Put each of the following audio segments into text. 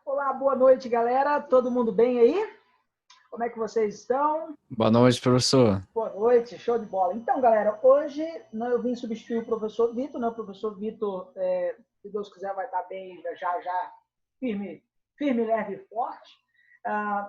Olá, boa noite, galera. Todo mundo bem aí? Como é que vocês estão? Boa noite, professor. Boa noite, show de bola. Então, galera, hoje eu vim substituir o professor Vitor, né? O professor Vitor, se Deus quiser, vai estar bem já firme, leve e forte,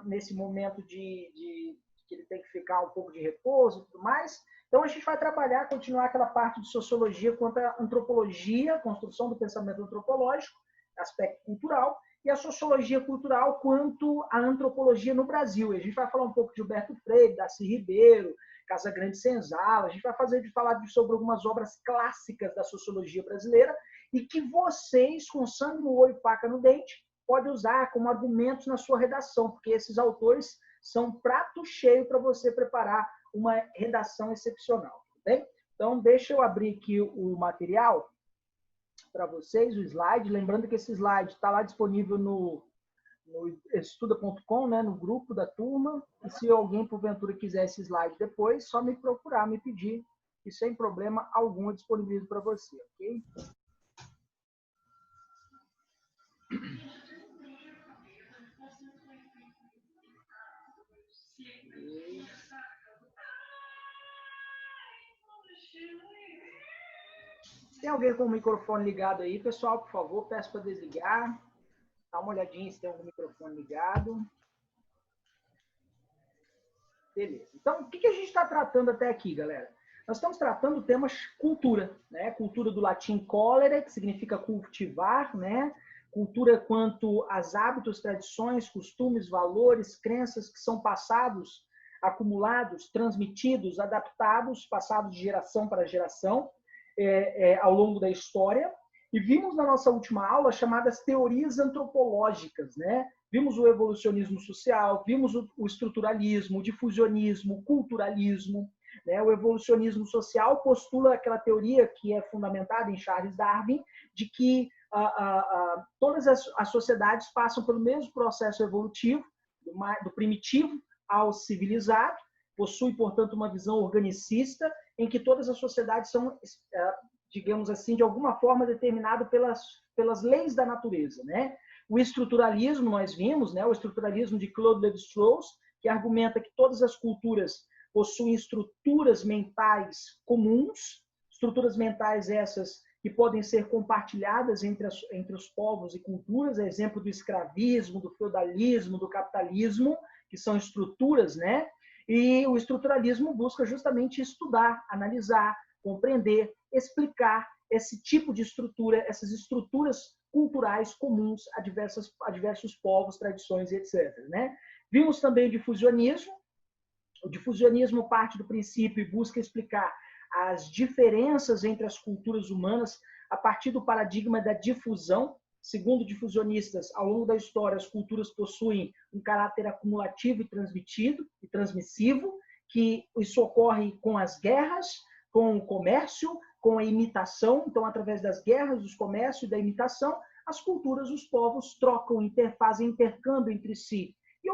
nesse momento de que ele tem que ficar um pouco de repouso e tudo mais. Então, a gente vai trabalhar, continuar aquela parte de sociologia quanto à antropologia, construção do pensamento antropológico, aspecto cultural, e a sociologia cultural quanto à antropologia no Brasil. E a gente vai falar um pouco de Gilberto Freire, Darcy Ribeiro, Casagrande Senzala, a gente vai falar sobre algumas obras clássicas da sociologia brasileira e que vocês, com sangue no olho e faca no dente, podem usar como argumentos na sua redação, porque esses autores são prato cheio para você preparar uma redação excepcional. Tá bem? Então, deixa eu abrir aqui o material para vocês, o slide. Lembrando que esse slide está lá disponível no estuda.com, né, no grupo da turma. E se alguém, porventura, quiser esse slide depois, só me procurar, me pedir, e sem problema algum eu disponibilizo para você, ok? Tem alguém com o microfone ligado aí, pessoal? Por favor, peço para desligar. Dá uma olhadinha se tem algum microfone ligado. Beleza. Então, o que a gente está tratando até aqui, galera? Nós estamos tratando temas cultura, né? Cultura do latim colere, que significa cultivar, né? Cultura quanto aos hábitos, tradições, costumes, valores, crenças que são passados, acumulados, transmitidos, adaptados, passados de geração para geração ao longo da história. E vimos na nossa última aula chamadas teorias antropológicas, né? Vimos o evolucionismo social, vimos o estruturalismo, o difusionismo, o culturalismo. Né? O evolucionismo social postula aquela teoria que é fundamentada em Charles Darwin, de que todas as sociedades passam pelo mesmo processo evolutivo, do primitivo ao civilizado, possui, portanto, uma visão organicista, em que todas as sociedades são, digamos assim, de alguma forma determinadas pelas leis da natureza, né? O estruturalismo, nós vimos, né? O estruturalismo de Claude Lévi-Strauss, que argumenta que todas as culturas possuem estruturas mentais comuns, estruturas mentais essas que podem ser compartilhadas entre os povos e culturas, exemplo do escravismo, do feudalismo, do capitalismo, que são estruturas, né? E o estruturalismo busca justamente estudar, analisar, compreender, explicar esse tipo de estrutura, essas estruturas culturais comuns a diversos povos, tradições e etc. Né? Vimos também o difusionismo. O difusionismo parte do princípio e busca explicar as diferenças entre as culturas humanas a partir do paradigma da difusão. Segundo difusionistas, ao longo da história, as culturas possuem um caráter acumulativo e transmissivo, que isso ocorre com as guerras, com o comércio, com a imitação. Então, através das guerras, dos comércios e da imitação, as culturas, os povos trocam, fazem intercâmbio entre si. E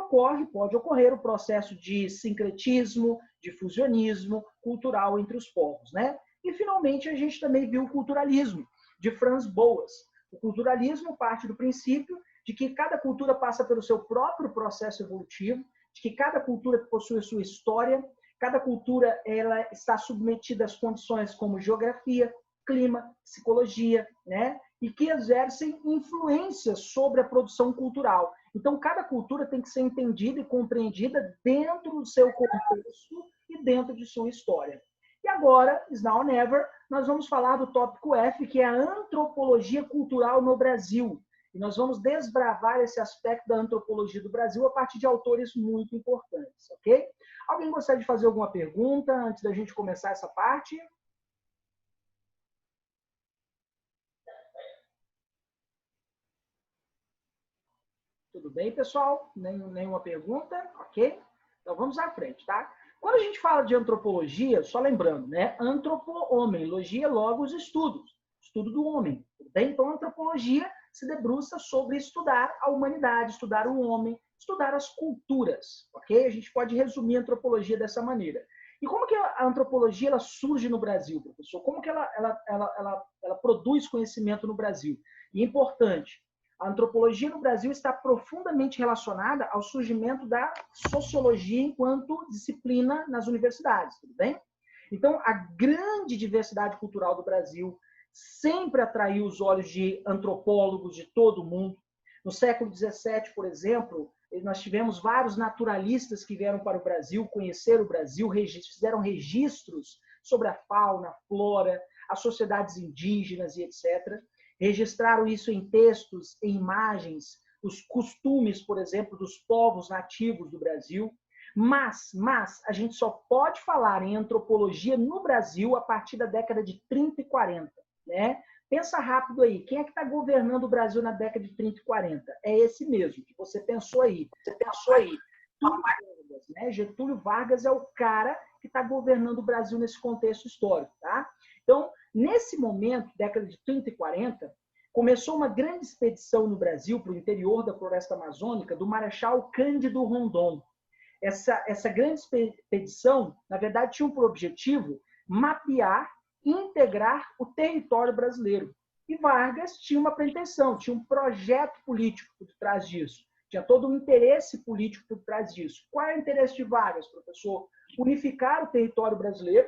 pode ocorrer o processo de sincretismo, de fusionismo cultural entre os povos. Né? E, finalmente, a gente também viu o culturalismo, de Franz Boas. O culturalismo parte do princípio de que cada cultura passa pelo seu próprio processo evolutivo, de que cada cultura possui a sua história, cada cultura ela está submetida às condições como geografia, clima, psicologia, né? E que exercem influência sobre a produção cultural. Então, cada cultura tem que ser entendida e compreendida dentro do seu contexto e dentro de sua história. E agora, now or never, nós vamos falar do tópico F, que é a antropologia cultural no Brasil. E nós vamos desbravar esse aspecto da antropologia do Brasil a partir de autores muito importantes, ok? Alguém gostaria de fazer alguma pergunta antes da gente começar essa parte? Tudo bem, pessoal? Nenhuma pergunta? Ok? Então vamos à frente, tá? Quando a gente fala de antropologia, só lembrando, né? Antropo-homem, logia, logos, estudos. Estudo do homem. Tudo bem? Então, a antropologia se debruça sobre estudar a humanidade, estudar o homem, estudar as culturas, ok? A gente pode resumir a antropologia dessa maneira. E como que a antropologia ela surge no Brasil, professor? Como que ela produz conhecimento no Brasil? E é importante, A antropologia no Brasil está profundamente relacionada ao surgimento da sociologia enquanto disciplina nas universidades, tudo bem? Então, a grande diversidade cultural do Brasil sempre atraiu os olhos de antropólogos de todo o mundo. No século XVII, por exemplo, nós tivemos vários naturalistas que vieram para o Brasil, conhecer o Brasil, fizeram registros sobre a fauna, a flora, as sociedades indígenas e etc. Registraram isso em textos, em imagens, os costumes, por exemplo, dos povos nativos do Brasil. Mas a gente só pode falar em antropologia no Brasil a partir da década de 30 e 40. Né? Pensa rápido aí, quem é que está governando o Brasil na década de 30 e 40? É esse mesmo, que você pensou aí. Getúlio Vargas, né? Getúlio Vargas é o cara que está governando o Brasil nesse contexto histórico. Tá? Então, nesse momento, década de 30 e 40, começou uma grande expedição no Brasil, para o interior da floresta amazônica, do Marechal Cândido Rondon. Essa grande expedição, na verdade, tinha por objetivo mapear e integrar o território brasileiro. E Vargas tinha uma pretensão, tinha um projeto político por trás disso. Tinha todo um interesse político por trás disso. Qual é o interesse de Vargas, professor? Unificar o território brasileiro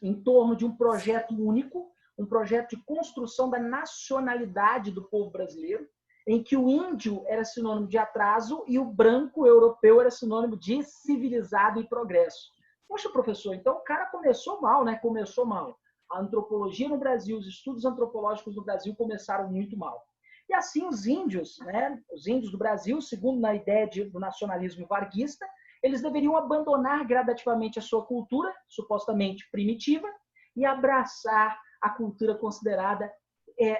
em torno de um projeto único, um projeto de construção da nacionalidade do povo brasileiro, em que o índio era sinônimo de atraso e o branco europeu era sinônimo de civilizado e progresso. Poxa, professor, então o cara começou mal, né? Começou mal. A antropologia no Brasil, os estudos antropológicos no Brasil começaram muito mal. E assim os índios, né? Os índios do Brasil, segundo na ideia do nacionalismo varguista, eles deveriam abandonar gradativamente a sua cultura, supostamente primitiva, e abraçar a cultura considerada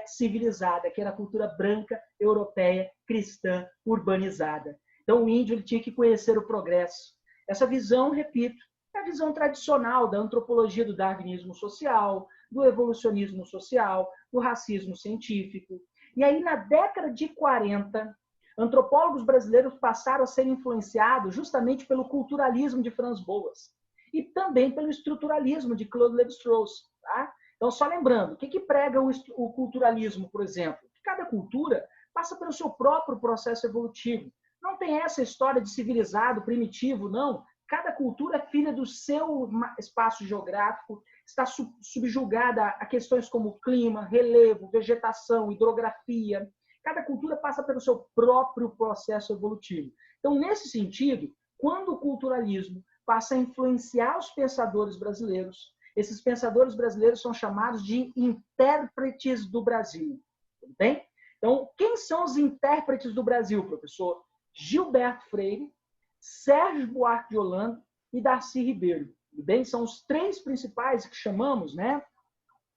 civilizada, que era a cultura branca, europeia, cristã, urbanizada. Então o índio ele tinha que conhecer o progresso. Essa visão, repito, é a visão tradicional da antropologia do darwinismo social, do evolucionismo social, do racismo científico. E aí, na década de 40, antropólogos brasileiros passaram a ser influenciados justamente pelo culturalismo de Franz Boas e também pelo estruturalismo de Claude Lévi-Strauss. Tá? Então, só lembrando, o que prega o culturalismo, por exemplo? Que cada cultura passa pelo seu próprio processo evolutivo. Não tem essa história de civilizado, primitivo, não. Cada cultura é filha do seu espaço geográfico, está subjugada a questões como clima, relevo, vegetação, hidrografia. Cada cultura passa pelo seu próprio processo evolutivo. Então, nesse sentido, quando o culturalismo passa a influenciar os pensadores brasileiros, esses pensadores brasileiros são chamados de intérpretes do Brasil. Tudo bem? Então, quem são os intérpretes do Brasil, professor? Gilberto Freire, Sérgio Buarque de Holanda e Darcy Ribeiro. Tudo bem? São os três principais que chamamos, né,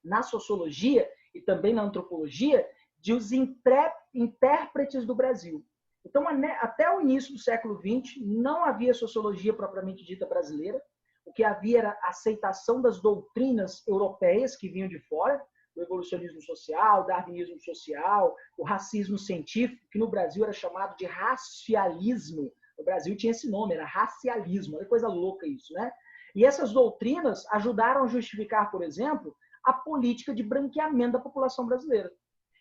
na sociologia e também na antropologia, de os intérpretes do Brasil. Então, até o início do século XX, não havia sociologia propriamente dita brasileira. O que havia era a aceitação das doutrinas europeias que vinham de fora, o evolucionismo social, o darwinismo social, o racismo científico, que no Brasil era chamado de racialismo. No Brasil tinha esse nome, era racialismo. Olha que coisa louca isso, né? E essas doutrinas ajudaram a justificar, por exemplo, a política de branqueamento da população brasileira.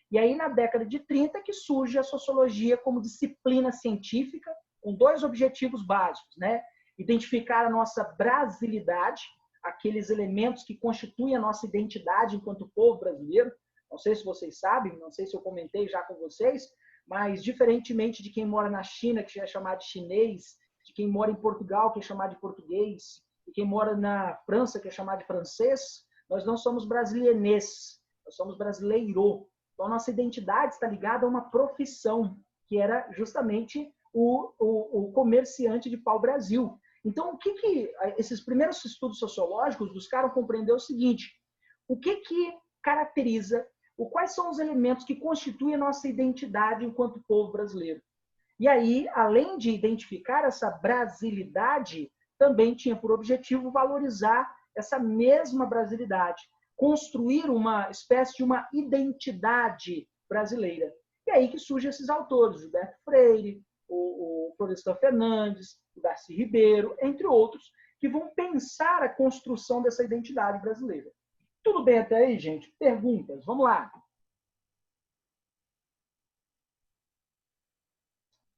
E aí, na década de 30, que surge a sociologia como disciplina científica, com dois objetivos básicos, né? Identificar a nossa brasilidade, aqueles elementos que constituem a nossa identidade enquanto povo brasileiro. Não sei se vocês sabem, não sei se eu comentei já com vocês, mas diferentemente de quem mora na China, que é chamado de chinês, de quem mora em Portugal, que é chamado de português, e quem mora na França, que é chamado de francês, nós não somos brasilienês, nós somos brasileiro. Então, a nossa identidade está ligada a uma profissão, que era justamente o comerciante de pau-brasil. Então, o que esses primeiros estudos sociológicos buscaram compreender o seguinte: o que caracteriza, quais são os elementos que constituem a nossa identidade enquanto povo brasileiro? E aí, além de identificar essa brasilidade, também tinha por objetivo valorizar essa mesma brasilidade, construir uma espécie de uma identidade brasileira. E aí que surgem esses autores, Gilberto Freire, o Florestan Fernandes, o Darcy Ribeiro, entre outros, que vão pensar a construção dessa identidade brasileira. Tudo bem até aí, gente? Perguntas? Vamos lá.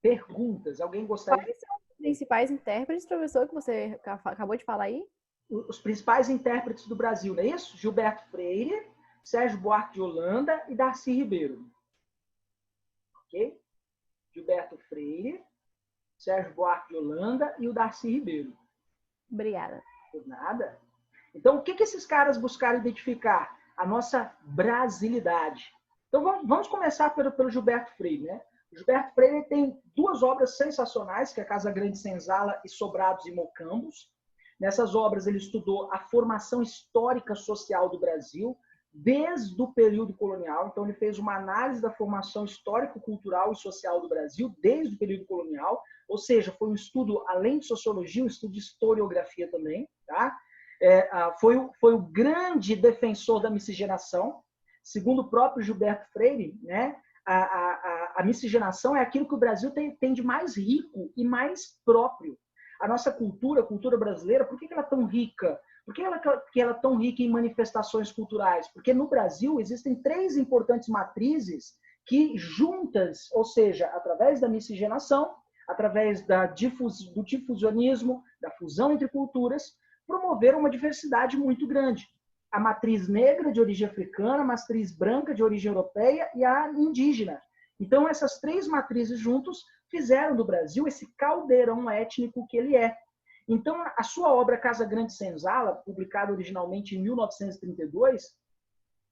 Perguntas. Alguém gostaria? Quais são os principais intérpretes, professor, que você acabou de falar aí? Os principais intérpretes do Brasil, não é isso? Gilberto Freire, Sérgio Buarque de Holanda e Darcy Ribeiro. Ok? Gilberto Freire, Sérgio Buarque de Holanda e o Darcy Ribeiro. Obrigada. Por nada. Então, o que esses caras buscaram identificar? A nossa brasilidade. Então, vamos começar pelo Gilberto Freire, né? O Gilberto Freire tem duas obras sensacionais, que é Casa Grande Senzala e Sobrados e Mocambos. Nessas obras, ele estudou a formação histórica social do Brasil, desde o período colonial. Então, ele fez uma análise da formação histórico-cultural e social do Brasil, desde o período colonial. Ou seja, foi um estudo, além de sociologia, um estudo de historiografia também. Tá? Foi o grande defensor da miscigenação. Segundo o próprio Gilberto Freire, né, a miscigenação é aquilo que o Brasil tem de mais rico e mais próprio. A nossa cultura, a cultura brasileira, por que ela é tão rica? Por que ela é tão rica em manifestações culturais? Porque no Brasil existem 3 importantes matrizes que juntas, ou seja, através da miscigenação, através do difusionismo, da fusão entre culturas, promoveram uma diversidade muito grande. A matriz negra de origem africana, a matriz branca de origem europeia e a indígena. Então, essas 3 matrizes juntos fizeram do Brasil esse caldeirão étnico que ele é. Então, a sua obra Casa Grande Senzala, publicada originalmente em 1932,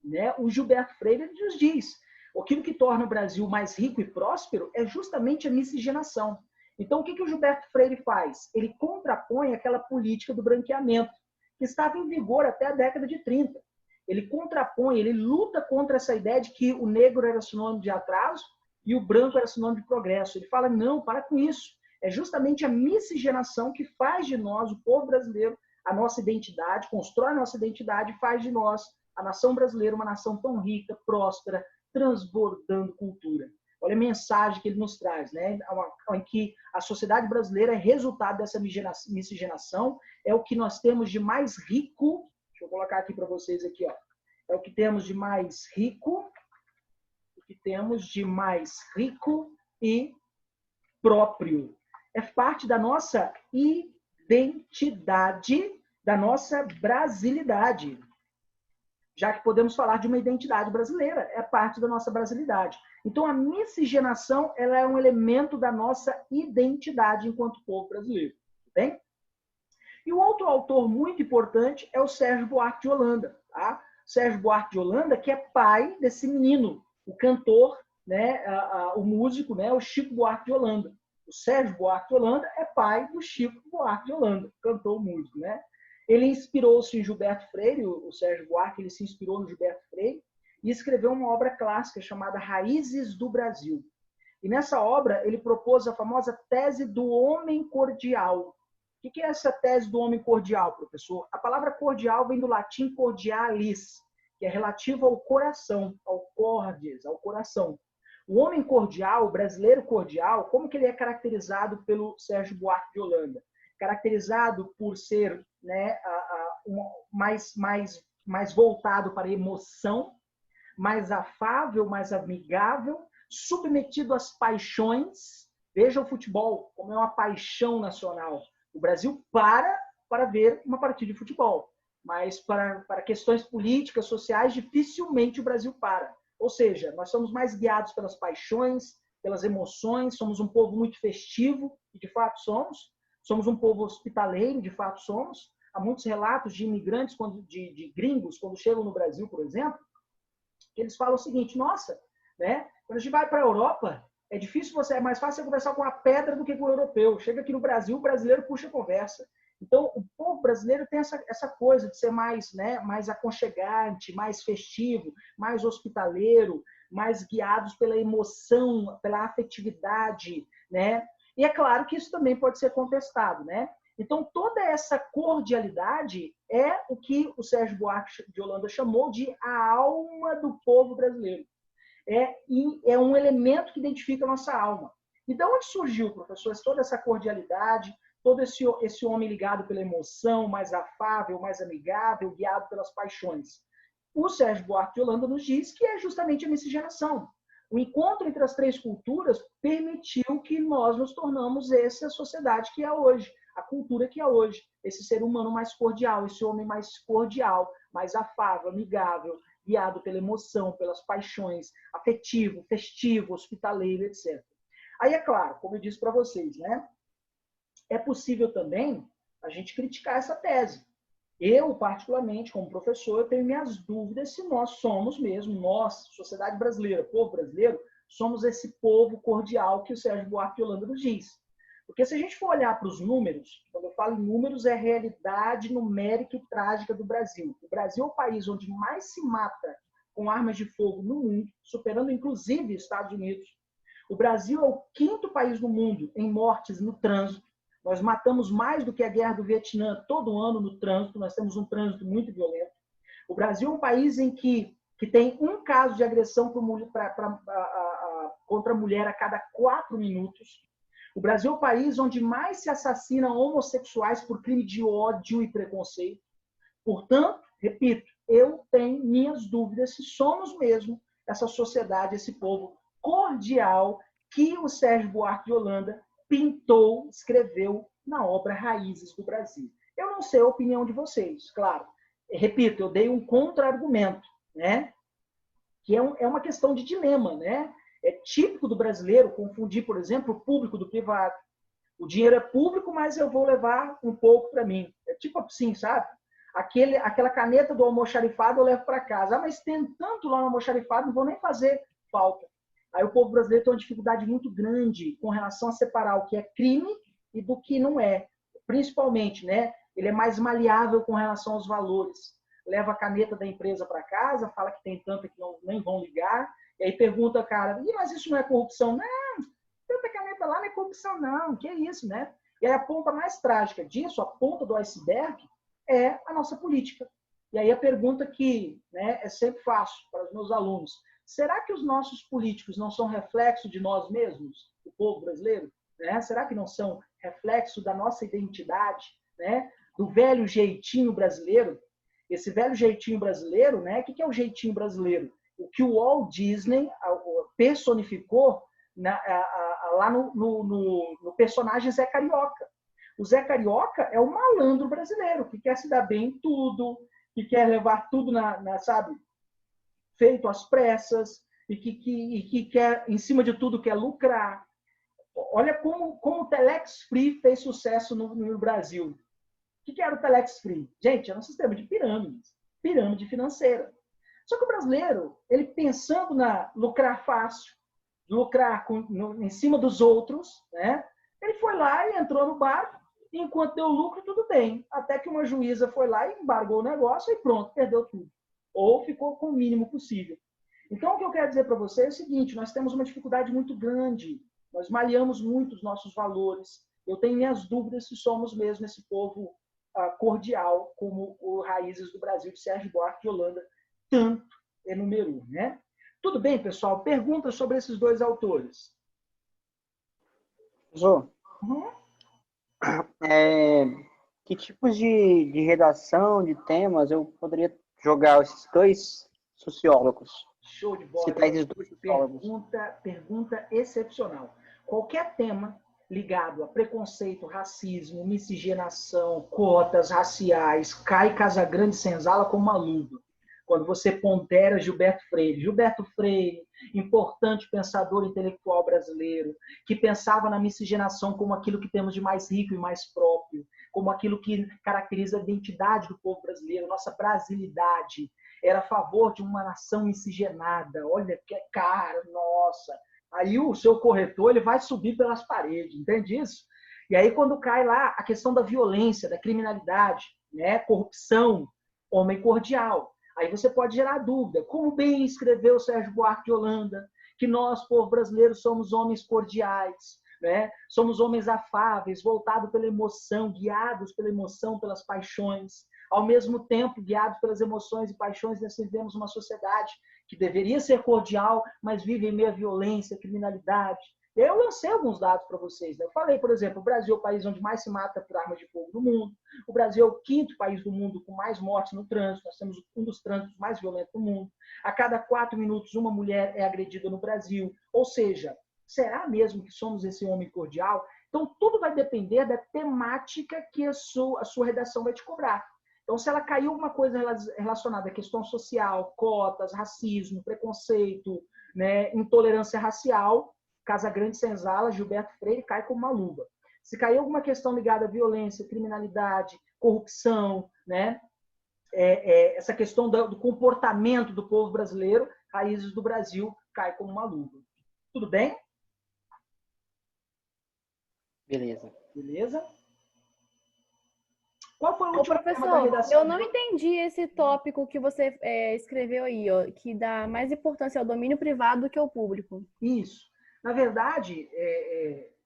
né, o Gilberto Freire nos diz: aquilo que torna o Brasil mais rico e próspero é justamente a miscigenação. Então, o que o Gilberto Freire faz? Ele contrapõe aquela política do branqueamento, que estava em vigor até a década de 30. Ele contrapõe, ele luta contra essa ideia de que o negro era sinônimo de atraso e o branco era sinônimo de progresso. Ele fala, não, para com isso. É justamente a miscigenação que faz de nós, o povo brasileiro, a nossa identidade, constrói a nossa identidade e faz de nós, a nação brasileira, uma nação tão rica, próspera, transbordando cultura. Olha a mensagem que ele nos traz, né? Em que a sociedade brasileira é resultado dessa miscigenação, é o que nós temos de mais rico, deixa eu colocar aqui para vocês aqui, ó. É o que temos de mais rico, e próprio. É parte da nossa identidade, da nossa brasilidade. Já que podemos falar de uma identidade brasileira, é parte da nossa brasilidade. Então, a miscigenação ela é um elemento da nossa identidade enquanto povo brasileiro. Bem? E o outro autor muito importante é o Sérgio Buarque de Holanda. Tá? Sérgio Buarque de Holanda, que é pai desse menino, o cantor, né, o músico, né, o Chico Buarque de Holanda. O Sérgio Buarque de Holanda é pai do Chico Buarque de Holanda, cantor, músico, né? Ele inspirou-se em Gilberto Freire, o Sérgio Buarque, ele se inspirou no Gilberto Freire e escreveu uma obra clássica chamada Raízes do Brasil. E nessa obra ele propôs a famosa tese do homem cordial. O que é essa tese do homem cordial, professor? A palavra cordial vem do latim cordialis, que é relativo ao coração, ao cordes, ao coração. O homem cordial, o brasileiro cordial, como que ele é caracterizado pelo Sérgio Buarque de Holanda? Caracterizado por ser, né, mais voltado para a emoção, mais afável, mais amigável, submetido às paixões. Veja o futebol como é uma paixão nacional. O Brasil para ver uma partida de futebol, mas para questões políticas, sociais, dificilmente o Brasil para. Ou seja, nós somos mais guiados pelas paixões, pelas emoções, somos um povo muito festivo, e de fato somos. Somos um povo hospitaleiro, de fato somos. Há muitos relatos de imigrantes, de gringos, quando chegam no Brasil, por exemplo, que eles falam o seguinte, nossa, né, quando a gente vai para a Europa, é mais fácil você conversar com a pedra do que com o europeu. Chega aqui no Brasil, o brasileiro puxa a conversa. Então, o povo brasileiro tem essa coisa de ser mais, né, mais aconchegante, mais festivo, mais hospitaleiro, mais guiados pela emoção, pela afetividade, né? E é claro que isso também pode ser contestado, né? Então, toda essa cordialidade é o que o Sérgio Buarque de Holanda chamou de a alma do povo brasileiro. É um elemento que identifica a nossa alma. E de onde surgiu, professor, toda essa cordialidade, todo esse homem ligado pela emoção, mais afável, mais amigável, guiado pelas paixões? O Sérgio Buarque de Holanda nos diz que é justamente a miscigenação. O encontro entre as três culturas permitiu que nós nos tornamos essa sociedade que é hoje, a cultura que é hoje, esse ser humano mais cordial, esse homem mais cordial, mais afável, amigável, guiado pela emoção, pelas paixões, afetivo, festivo, hospitaleiro, etc. Aí, é claro, como eu disse para vocês, né? É possível também a gente criticar essa tese. Eu, particularmente, como professor, eu tenho minhas dúvidas se nós somos mesmo, nós, sociedade brasileira, povo brasileiro, somos esse povo cordial que o Sérgio Buarque de Holanda nos diz. Porque se a gente for olhar para os números, quando eu falo em números, é a realidade numérica e trágica do Brasil. O Brasil é o país onde mais se mata com armas de fogo no mundo, superando inclusive Estados Unidos. O Brasil é o quinto país no mundo em mortes no trânsito. Nós matamos mais do que a guerra do Vietnã todo ano no trânsito, nós temos um trânsito muito violento. O Brasil é um país em que tem um caso de agressão contra a mulher a cada 4 minutos. O Brasil é o país onde mais se assassina homossexuais por crime de ódio e preconceito. Portanto, repito, eu tenho minhas dúvidas se somos mesmo essa sociedade, esse povo cordial que o Sérgio Buarque de Holanda pintou, escreveu na obra Raízes do Brasil. Eu não sei a opinião de vocês, claro. Repito, eu dei um contra-argumento, né? Que é uma questão de dilema, né? É típico do brasileiro confundir, por exemplo, o público do privado. O dinheiro é público, mas eu vou levar um pouco para mim. É tipo assim, sabe? Aquela caneta do almoxarifado eu levo para casa. Ah, mas tem tanto lá no almoxarifado, não vou nem fazer falta. Aí o povo brasileiro tem uma dificuldade muito grande com relação a separar o que é crime e do que não é. Principalmente, né? Ele é mais maleável com relação aos valores. Leva a caneta da empresa para casa, fala que tem tanta que nem vão ligar, e aí pergunta, cara, mas isso não é corrupção? Não, tanta caneta lá não é corrupção, não. Que é isso, né? E aí a ponta mais trágica disso, a ponta do iceberg, é a nossa política. E aí a pergunta que, né, é sempre faço para os meus alunos: será que os nossos políticos não são reflexo de nós mesmos, o povo brasileiro? Né? Será que não são reflexo da nossa identidade, né? Do velho jeitinho brasileiro? Esse velho jeitinho brasileiro, né? O que é o jeitinho brasileiro? O que o Walt Disney personificou lá no personagem Zé Carioca. O Zé Carioca é o malandro brasileiro, que quer se dar bem em tudo, que quer levar tudo sabe, feito às pressas, e que quer, em cima de tudo, quer lucrar. Olha como o Telex Free fez sucesso no Brasil. O que era o Telex Free? Gente, era um sistema de pirâmide financeira. Só que o brasileiro, ele pensando na lucrar fácil, lucrar em cima dos outros, né? Ele foi lá e entrou no barco, e enquanto deu lucro, tudo bem. Até que uma juíza foi lá e embargou o negócio e pronto, perdeu tudo. Ou ficou com o mínimo possível. Então, o que eu quero dizer para você é o seguinte: nós temos uma dificuldade muito grande, nós malhamos muito os nossos valores. Eu tenho minhas dúvidas se somos mesmo esse povo cordial, como o Raízes do Brasil, de Sérgio Buarque de Holanda, tanto enumerou, né? Tudo bem, pessoal? Perguntas sobre esses dois autores. Professor, que tipos de redação, de temas eu poderia jogar esses dois sociólogos? Show de bola. Citar esses dois sociólogos. Pergunta excepcional. Qualquer tema ligado a preconceito, racismo, miscigenação, cotas raciais, cai Casagrande Senzala como uma luva. Quando você pondera Gilberto Freire. Gilberto Freire, importante pensador intelectual brasileiro, que pensava na miscigenação como aquilo que temos de mais rico e mais próprio, como aquilo que caracteriza a identidade do povo brasileiro, nossa brasilidade. Era a favor de uma nação miscigenada. Olha que cara, nossa. Aí o seu corretor ele vai subir pelas paredes, entende isso? E aí quando cai lá a questão da violência, da criminalidade, né, corrupção, homem cordial. Aí você pode gerar dúvida. Como bem escreveu Sérgio Buarque de Holanda, que nós, povo brasileiro, somos homens cordiais, né? Somos homens afáveis, voltados pela emoção, guiados pela emoção, pelas paixões. Ao mesmo tempo, guiados pelas emoções e paixões, nós vivemos uma sociedade que deveria ser cordial, mas vive em meio à violência, criminalidade. Eu lancei alguns dados para vocês. Né? Eu falei, por exemplo, o Brasil é o país onde mais se mata por arma de fogo do mundo. O Brasil é o 5º país do mundo com mais mortes no trânsito. Nós temos um dos trânsitos mais violentos do mundo. A cada 4 minutos, uma mulher é agredida no Brasil. Ou seja, será mesmo que somos esse homem cordial? Então, tudo vai depender da temática que a sua redação vai te cobrar. Então, se ela caiu alguma coisa relacionada à questão social, cotas, racismo, preconceito, né, intolerância racial, Casagrande Senzala, Gilberto Freire, cai como uma luva. Se caiu alguma questão ligada à violência, criminalidade, corrupção, né, essa questão do comportamento do povo brasileiro, Raízes do Brasil, cai como uma luva. Tudo bem? Beleza. Beleza? Qual foi o último tema da Professor, redação? eu não entendi esse tópico que você escreveu aí, ó, que dá mais importância ao domínio privado do que ao público. Isso. Na verdade,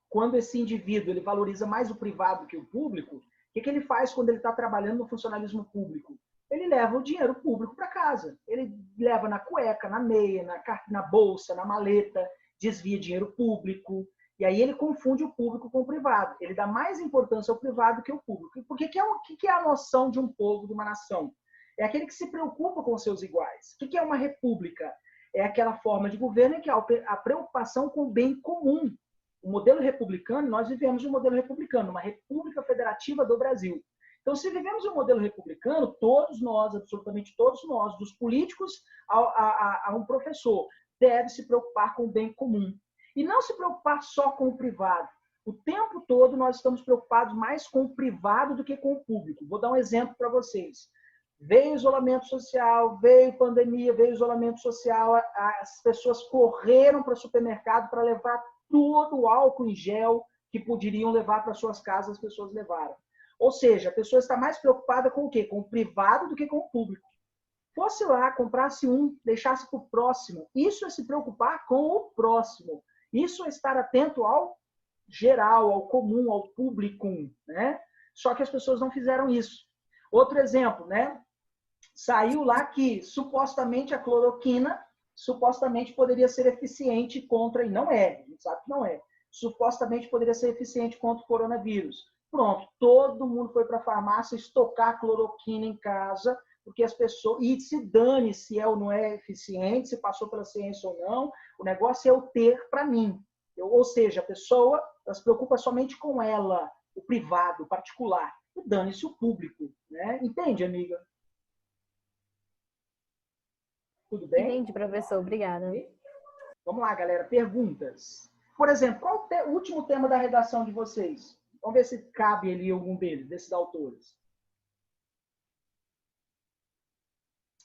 quando esse indivíduo ele valoriza mais o privado que o público, o que ele faz quando ele está trabalhando no funcionalismo público? Ele leva o dinheiro público para casa. Ele leva na cueca, na meia, na bolsa, na maleta, desvia dinheiro público. E aí ele confunde o público com o privado. Ele dá mais importância ao privado que ao público. Porque que é a noção de um povo, de uma nação? É aquele que se preocupa com seus iguais. O que é uma república? É aquela forma de governo em que há a preocupação com o bem comum. O modelo republicano, nós vivemos um modelo republicano, uma república federativa do Brasil. Então, se vivemos um modelo republicano, todos nós, absolutamente todos nós, dos políticos a um professor, deve se preocupar com o bem comum. E não se preocupar só com o privado. O tempo todo nós estamos preocupados mais com o privado do que com o público. Vou dar um exemplo para vocês. Veio isolamento social, veio pandemia, veio isolamento social, as pessoas correram para o supermercado para levar todo o álcool em gel que poderiam levar para suas casas, as pessoas levaram. Ou seja, a pessoa está mais preocupada com o quê? Com o privado do que com o público. Fosse lá, comprasse deixasse para o próximo. Isso é se preocupar com o próximo. Isso é estar atento ao geral, ao comum, ao público, né? Só que as pessoas não fizeram isso. Outro exemplo, né? Saiu lá que supostamente a cloroquina supostamente poderia ser eficiente contra, e não é, a gente sabe que não é, supostamente poderia ser eficiente contra o coronavírus. Pronto, todo mundo foi para a farmácia estocar cloroquina em casa, porque as pessoas, e se dane se é ou não é eficiente, se passou pela ciência ou não, o negócio é eu ter para mim. Ou seja, a pessoa se preocupa somente com ela, o privado, o particular, e dane-se o público. Né? Entende, amiga? Tudo bem? Entendi, professor. Obrigada. Vamos lá, galera. Perguntas. Por exemplo, qual o último tema da redação de vocês? Vamos ver se cabe ali algum deles, desses autores.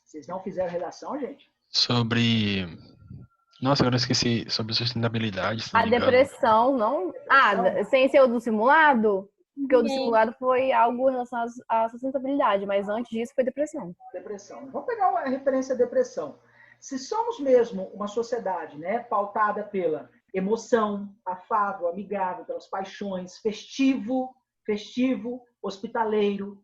Vocês não fizeram redação, gente? Sobre... Nossa, agora eu esqueci. Sobre sustentabilidade, se não A me engano. depressão, não... Ah, sem ser o do simulado? Porque o do simulado foi algo relacionado à sustentabilidade, mas antes disso foi depressão. Depressão. Vamos pegar uma referência à depressão. Se somos mesmo uma sociedade, né, pautada pela emoção, afável, amigável, pelas paixões, festivo, hospitaleiro,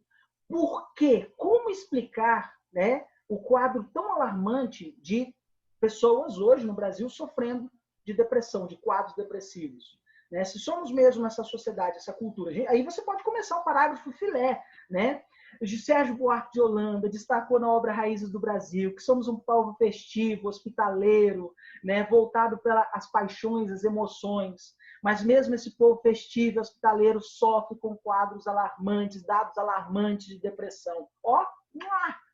por quê? Como explicar, né, o quadro tão alarmante de pessoas hoje no Brasil sofrendo de depressão, de quadros depressivos? Né? Se somos mesmo essa sociedade, essa cultura, aí você pode começar um parágrafo filé, né? De Sérgio Buarque de Holanda destacou na obra Raízes do Brasil que somos um povo festivo, hospitaleiro, né? Voltado pelas paixões, as emoções, mas mesmo esse povo festivo, hospitaleiro sofre com quadros alarmantes, dados alarmantes de depressão. Ó,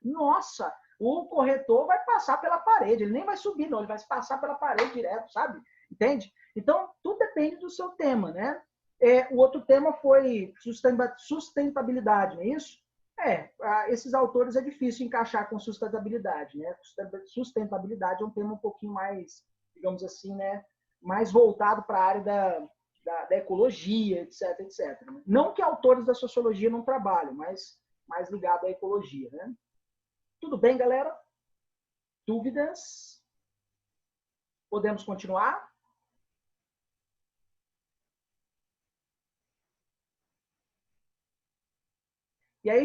nossa, o corretor vai passar pela parede, ele nem vai subir, não, ele vai passar pela parede direto, sabe? Entende? Então, tudo depende do seu tema, né? O outro tema foi sustentabilidade, não é isso? Esses autores é difícil encaixar com sustentabilidade, né? Sustentabilidade é um tema um pouquinho mais, digamos assim, né? Mais voltado para a área da ecologia, etc, etc. Não que autores da sociologia não trabalhem, mas mais ligado à ecologia, né? Tudo bem, galera? Dúvidas? Podemos continuar? E aí a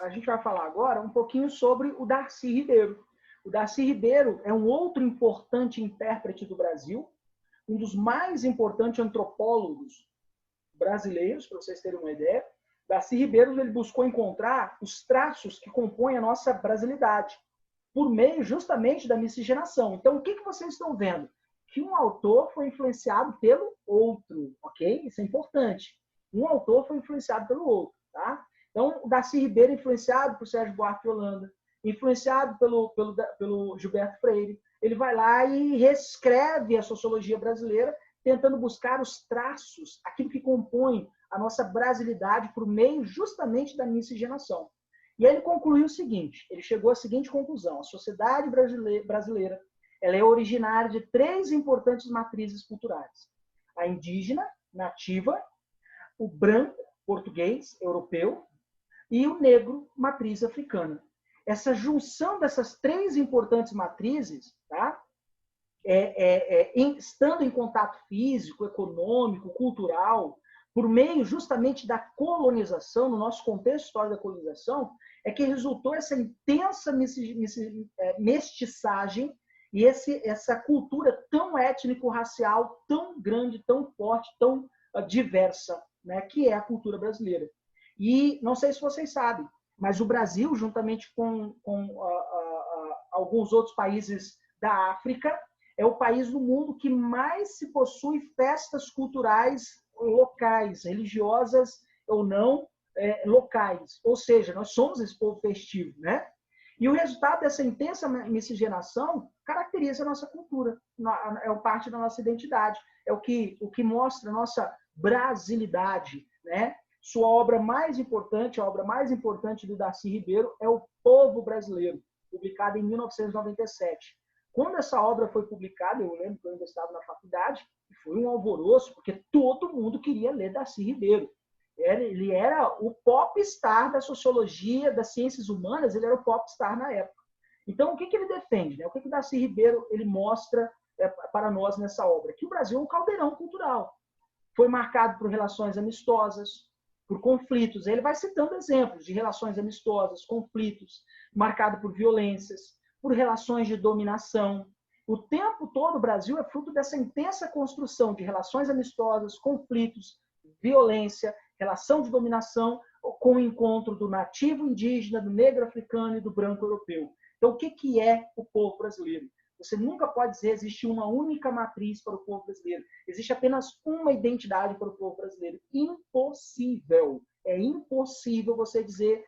gente vai falar agora um pouquinho sobre o Darcy Ribeiro. O Darcy Ribeiro é um outro importante intérprete do Brasil, um dos mais importantes antropólogos brasileiros, para vocês terem uma ideia. Darcy Ribeiro, ele buscou encontrar os traços que compõem a nossa brasilidade, por meio justamente da miscigenação. Então, o que vocês estão vendo? Que um autor foi influenciado pelo outro, ok? Isso é importante. Um autor foi influenciado pelo outro, tá? Então, o Darcy Ribeiro influenciado por Sérgio Buarque de Holanda, influenciado pelo Gilberto Freire, ele vai lá e reescreve a sociologia brasileira, tentando buscar os traços, aquilo que compõe a nossa brasilidade por meio justamente da miscigenação. E aí ele concluiu o seguinte, ele chegou à seguinte conclusão: a sociedade brasileira ela é originária de 3 importantes matrizes culturais: a indígena, nativa, o branco, português, europeu, e o negro, matriz africana. Essa junção dessas 3 importantes matrizes, tá? Estando em contato físico, econômico, cultural, por meio justamente da colonização, no nosso contexto histórico da colonização, é que resultou essa intensa mestiçagem e essa cultura tão étnico-racial, tão grande, tão forte, tão diversa, né, que é a cultura brasileira. E não sei se vocês sabem, mas o Brasil, juntamente com alguns outros países da África, é o país do mundo que mais se possui festas culturais locais, religiosas ou não, locais. Ou seja, nós somos esse povo festivo, né? E o resultado dessa intensa miscigenação caracteriza a nossa cultura, é parte da nossa identidade, é o que mostra a nossa brasilidade, né? Sua obra mais importante, a obra mais importante do Darcy Ribeiro é O Povo Brasileiro, publicada em 1997. Quando essa obra foi publicada, eu lembro que eu ainda estava na faculdade, foi um alvoroço, porque todo mundo queria ler Darcy Ribeiro. Ele era o popstar da sociologia, das ciências humanas, ele era o popstar na época. Então, o que ele defende? Né? O que Darcy Ribeiro ele mostra para nós nessa obra? Que o Brasil é um caldeirão cultural. Foi marcado por relações amistosas, por conflitos. Ele vai citando exemplos de relações amistosas, conflitos, marcado por violências, por relações de dominação. O tempo todo o Brasil é fruto dessa intensa construção de relações amistosas, conflitos, violência, relação de dominação, com o encontro do nativo indígena, do negro africano e do branco europeu. Então, o que é o povo brasileiro? Você nunca pode dizer que existe uma única matriz para o povo brasileiro. Existe apenas uma identidade para o povo brasileiro. Impossível. É impossível você dizer...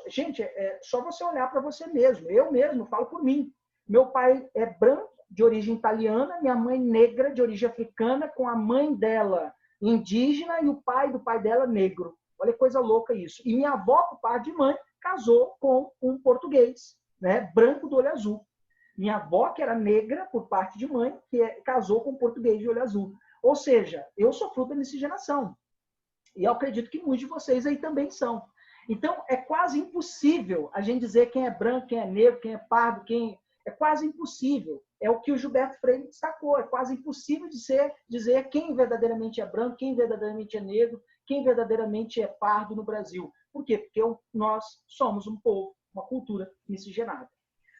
Gente, é só você olhar para você mesmo. Eu mesmo falo por mim. Meu pai é branco, de origem italiana, minha mãe negra, de origem africana, com a mãe dela indígena e o pai do pai dela negro. Olha que coisa louca isso. E minha avó, por parte de mãe, casou com um português, né, branco do olho azul. Minha avó, que era negra, por parte de mãe, casou com um português de olho azul. Ou seja, eu sou fruto da miscigenação. E eu acredito que muitos de vocês aí também são. Então, é quase impossível a gente dizer quem é branco, quem é negro, quem é pardo, É quase impossível. É o que o Gilberto Freire destacou. É quase impossível dizer quem verdadeiramente é branco, quem verdadeiramente é negro, quem verdadeiramente é pardo no Brasil. Por quê? Porque nós somos um povo, uma cultura miscigenada.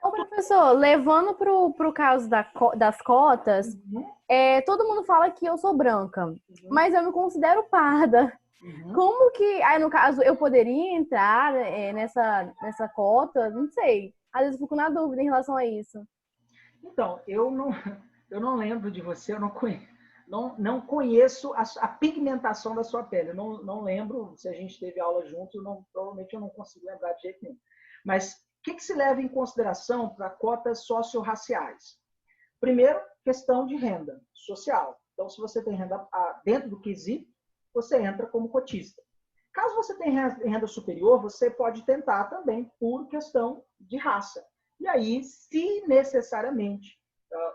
Ô, professor, levando para o caso das cotas, todo mundo fala que eu sou branca, mas eu me considero parda. Como que, aí no caso, eu poderia entrar nessa cota? Não sei. Às vezes eu fico na dúvida em relação a isso. Então, eu não lembro de você, eu não conheço a pigmentação da sua pele. Eu não lembro se a gente teve aula junto, provavelmente eu não consigo lembrar de jeito nenhum. Mas o que se leva em consideração para cotas socio-raciais? Primeiro, questão de renda social. Então, se você tem renda dentro do quesito, você entra como cotista. Caso você tenha renda superior, você pode tentar também por questão de raça. E aí, se necessariamente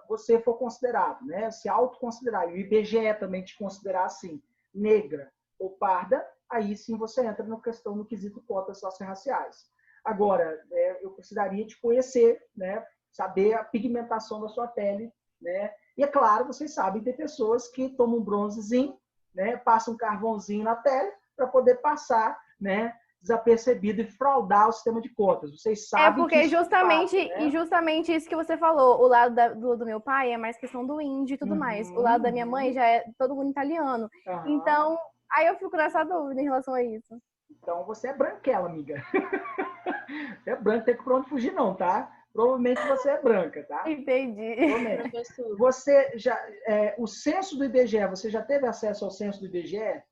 você for considerado, né, se autoconsiderar, e o IBGE também te considerar assim, negra ou parda, aí sim você entra na questão do quesito cotas socio-raciais. Agora, eu precisaria te conhecer, né, saber a pigmentação da sua pele, né? E é claro, vocês sabem, tem pessoas que tomam um bronzezinho, né, passam um carvãozinho na pele para poder passar, né, desapercebido e fraudar o sistema de cotas. Vocês sabem porque que justamente, faz, né? e justamente isso que você falou, o lado do meu pai é mais questão do índio e tudo mais. O lado da minha mãe já é todo mundo italiano. Então, aí eu fico nessa dúvida em relação a isso. Então, você é branquela, amiga. Você é branca, tem que por onde fugir não, tá? Provavelmente você é branca, tá? Entendi. Professor. Você já, o censo do IBGE, você já teve acesso ao censo do IBGE?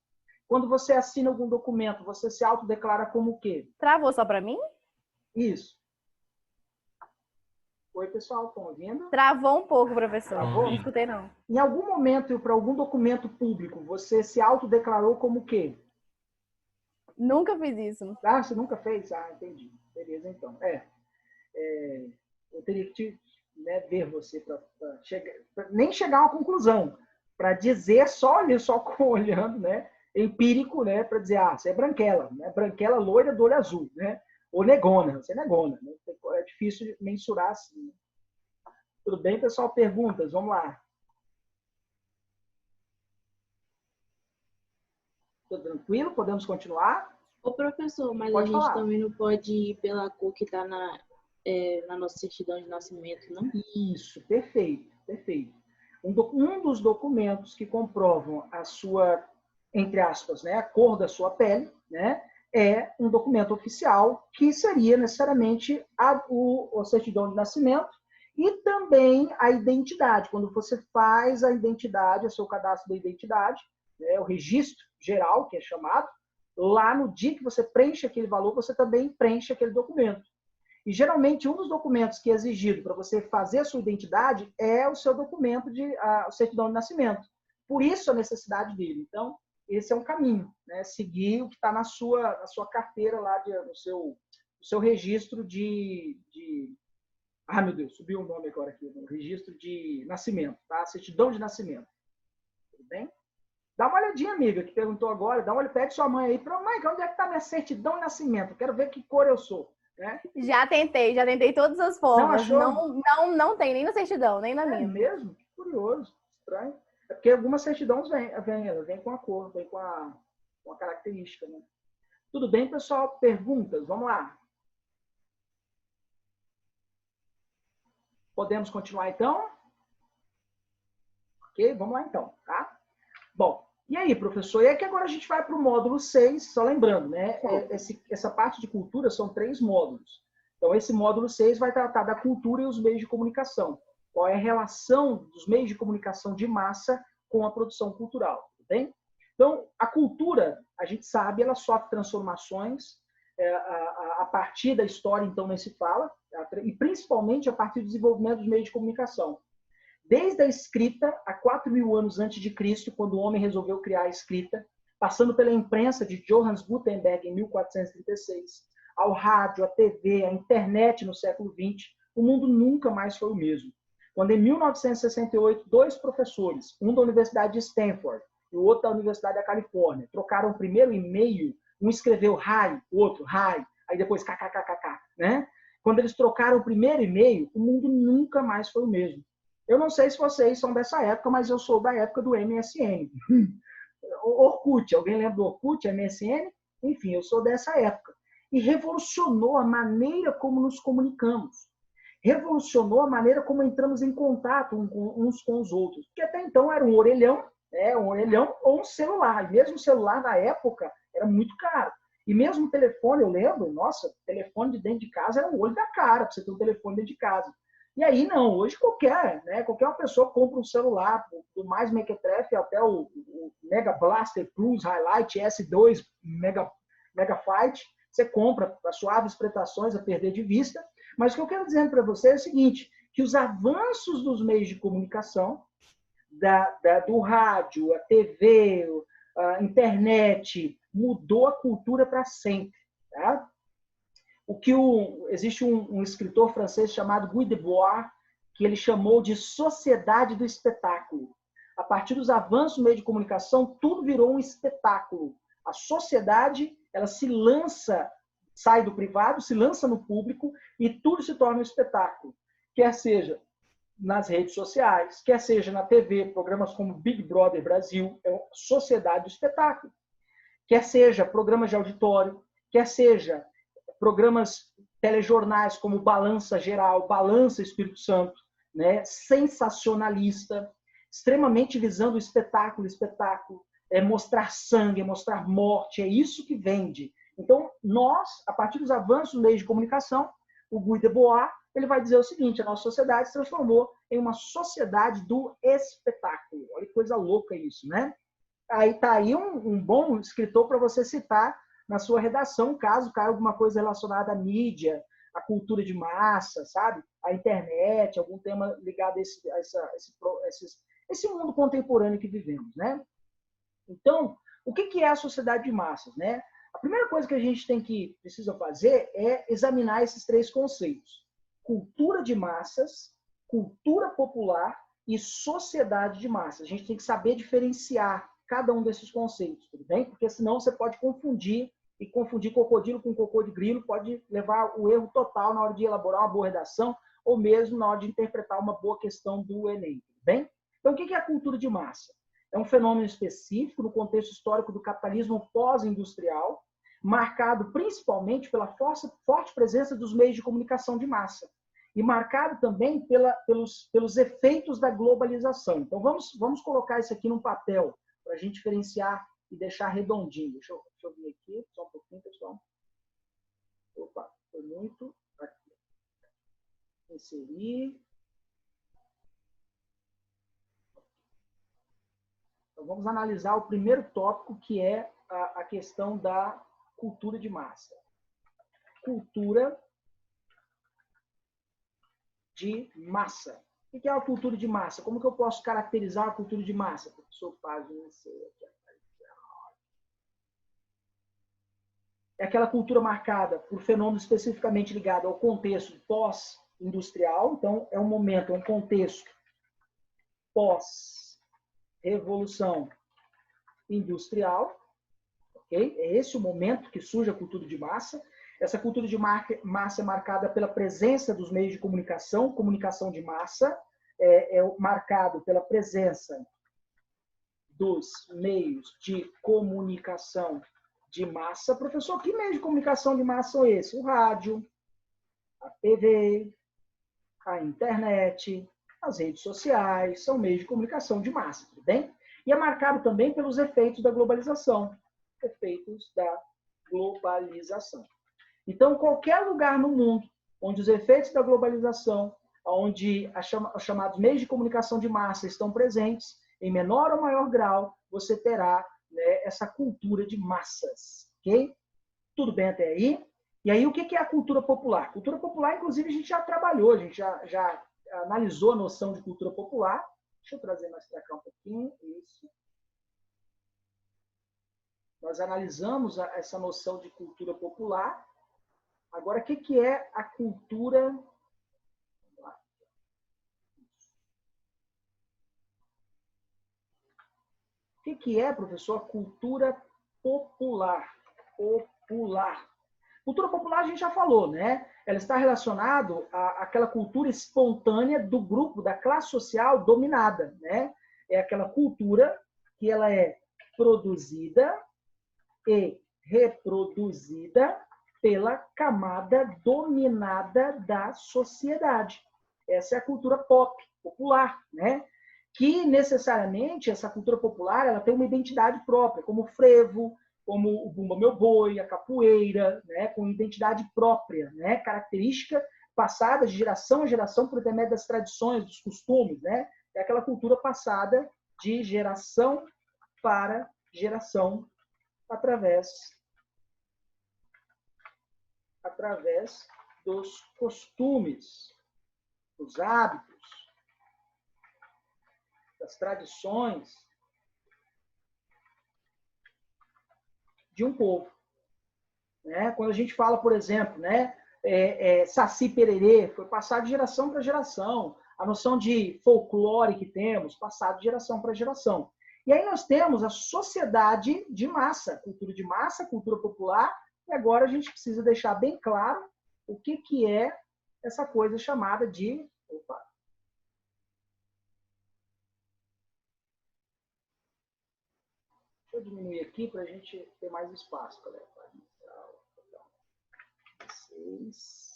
Quando você assina algum documento, você se autodeclara como o quê? Travou só pra mim? Isso. Oi, pessoal, estão ouvindo? Travou um pouco, professor. Travou? Não escutei, não. Em algum momento, para algum documento público, você se autodeclarou como o quê? Nunca fiz isso. Ah, você nunca fez? Ah, entendi. Beleza, então. Eu teria que ver você para nem chegar a uma conclusão, para dizer só olhando, né? Empírico, né? Para dizer, você é branquela, né? Branquela loira do olho azul, né? Ou negona, você é negona. Né? É difícil mensurar assim. Né? Tudo bem, pessoal? Perguntas? Vamos lá. Tudo tranquilo? Podemos continuar? Ô, professor, mas Pode a gente falar. também não pode ir pela cor que está na nossa certidão de nascimento, não? Isso, perfeito, perfeito. Um dos documentos que comprovam a sua, entre aspas, né, a cor da sua pele, né, é um documento oficial que seria necessariamente a certidão de nascimento e também a identidade. Quando você faz a identidade, o seu cadastro da identidade, né, o registro geral, que é chamado, lá no dia que você preenche aquele valor, você também preenche aquele documento. E, geralmente, um dos documentos que é exigido para você fazer a sua identidade é o seu documento a certidão de nascimento. Por isso, a necessidade dele. Então, esse é um caminho, né? Seguir o que está na sua carteira, lá no seu registro de... Ah, meu Deus, subiu o nome agora aqui. No registro de nascimento, tá? Certidão de nascimento. Tudo bem? Dá uma olhadinha, amiga, que perguntou agora. Dá uma olhada, pede sua mãe aí. Mãe, onde é que está minha certidão de nascimento? Quero ver que cor eu sou. Né? Já tentei todas as formas. Não tem nem na certidão, nem na minha. É mesmo? Curioso, estranho. É porque algumas certidões vêm com a cor, vêm com a característica. Né? Tudo bem, pessoal? Perguntas? Vamos lá. Podemos continuar, então? Ok? Vamos lá, então. Tá? Bom, e aí, professor? E é que agora a gente vai para o módulo 6, só lembrando, né? Essa parte de cultura são 3 módulos. Então, esse módulo 6 vai tratar da cultura e os meios de comunicação. Qual é a relação dos meios de comunicação de massa com a produção cultural, tudo bem? Então, a cultura, a gente sabe, ela sofre transformações a partir da história, então, nem se fala, e principalmente a partir do desenvolvimento dos meios de comunicação. Desde a escrita, há 4.000 anos antes de Cristo, quando o homem resolveu criar a escrita, passando pela imprensa de Johannes Gutenberg em 1436, ao rádio, à TV, à internet no século XX, o mundo nunca mais foi o mesmo. Quando em 1968, 2 professores, um da Universidade de Stanford e o outro da Universidade da Califórnia, trocaram o primeiro e-mail, um escreveu hi, o outro hi, aí depois kkkk, né? Quando eles trocaram o primeiro e-mail, o mundo nunca mais foi o mesmo. Eu não sei se vocês são dessa época, mas eu sou da época do MSN. Orkut, alguém lembra do Orkut, MSN? Enfim, eu sou dessa época. E revolucionou a maneira como nos comunicamos. Revolucionou a maneira como entramos em contato uns com os outros. Porque até então era um orelhão ou um celular. E mesmo o celular, na época, era muito caro. E mesmo o telefone, eu lembro, nossa, telefone de dentro de casa era o olho da cara, para você ter um telefone dentro de casa. E aí não, hoje qualquer uma pessoa compra um celular, do mais mequetrefe até o Mega Blaster Plus Highlight S2 Megabyte, você compra para suaves prestações a perder de vista. Mas o que eu quero dizer para você é o seguinte, que os avanços dos meios de comunicação, do rádio, a TV, a internet, mudou a cultura para sempre. Tá? Existe um escritor francês chamado Guy Debord, que ele chamou de sociedade do espetáculo. A partir dos avanços do meio de comunicação, tudo virou um espetáculo. A sociedade, ela se lança, sai do privado, se lança no público e tudo se torna um espetáculo. Quer seja nas redes sociais, quer seja na TV, programas como Big Brother Brasil, é uma sociedade do espetáculo. Quer seja programas de auditório, quer seja programas telejornais como Balança Geral, Balança Espírito Santo, né? Sensacionalista, extremamente visando o espetáculo, mostrar sangue, mostrar morte, é isso que vende. Então, nós, a partir dos avanços dos meios de comunicação, o Guy Debord, ele vai dizer o seguinte, a nossa sociedade se transformou em uma sociedade do espetáculo. Olha que coisa louca isso, né? Aí tá aí um bom escritor para você citar na sua redação, caso caia alguma coisa relacionada à mídia, à cultura de massa, sabe? À internet, algum tema ligado a esse mundo contemporâneo que vivemos, né? Então, o que é a sociedade de massas, né? A primeira coisa que a gente precisa fazer é examinar esses três conceitos: cultura de massas, cultura popular e sociedade de massas. A gente tem que saber diferenciar cada um desses conceitos, tudo bem? Porque senão você pode confundir, e confundir crocodilo com cocô de grilo pode levar o erro total na hora de elaborar uma boa redação ou mesmo na hora de interpretar uma boa questão do Enem, tudo bem? Então, o que é a cultura de massa? É um fenômeno específico no contexto histórico do capitalismo pós-industrial, marcado principalmente pela forte presença dos meios de comunicação de massa e marcado também pelos efeitos da globalização. Então, vamos colocar isso aqui num papel para a gente diferenciar e deixar redondinho. Deixa eu vir aqui, só um pouquinho, pessoal. Opa, foi muito. Aqui. Inserir. Então, vamos analisar o primeiro tópico, que é a questão da cultura de massa. Cultura de massa. O que é a cultura de massa? Como que eu posso caracterizar a cultura de massa? Professor, página 6 aqui. É aquela cultura marcada por fenômenos especificamente ligados ao contexto pós-industrial. Então, é um momento, é um contexto pós-revolução industrial. Okay? É esse o momento que surge a cultura de massa. Essa cultura de massa é marcada pela presença dos meios de comunicação, comunicação de massa, é marcado pela presença dos meios de comunicação de massa. Professor, que meio de comunicação de massa são esses? O rádio, a TV, a internet, as redes sociais, são meios de comunicação de massa, tudo bem? E é marcado também pelos efeitos da globalização. Efeitos da globalização. Então, qualquer lugar no mundo onde os efeitos da globalização, onde os chamados meios de comunicação de massa estão presentes, em menor ou maior grau, você terá, né, essa cultura de massas. Ok? Tudo bem até aí? E aí, o que é a cultura popular? Cultura popular, inclusive, a gente já trabalhou, a gente já analisou a noção de cultura popular. Deixa eu trazer mais para cá um pouquinho. Isso. Nós analisamos essa noção de cultura popular. Agora, o que é a cultura... O que é, professor, a cultura popular? Cultura popular a gente já falou, né? Ela está relacionada àquela cultura espontânea do grupo, da classe social dominada, né? É aquela cultura que ela é produzida e reproduzida pela camada dominada da sociedade. Essa é a cultura popular, né? Que necessariamente essa cultura popular ela tem uma identidade própria, como o frevo, como o Bumba Meu Boi, a capoeira, né? Com identidade própria, né? Característica passada de geração a geração por intermédio das tradições, dos costumes, né? É aquela cultura passada de geração para geração através dos costumes, dos hábitos, das tradições de um povo. Né? Quando a gente fala, por exemplo, né, Saci Pererê, foi passado de geração para geração. A noção de folclore que temos, passado de geração para geração. E aí nós temos a sociedade de massa, cultura de massa, cultura popular, e agora a gente precisa deixar bem claro o que é essa coisa chamada de... Opa! Deixa eu diminuir aqui para a gente ter mais espaço, galera. vocês.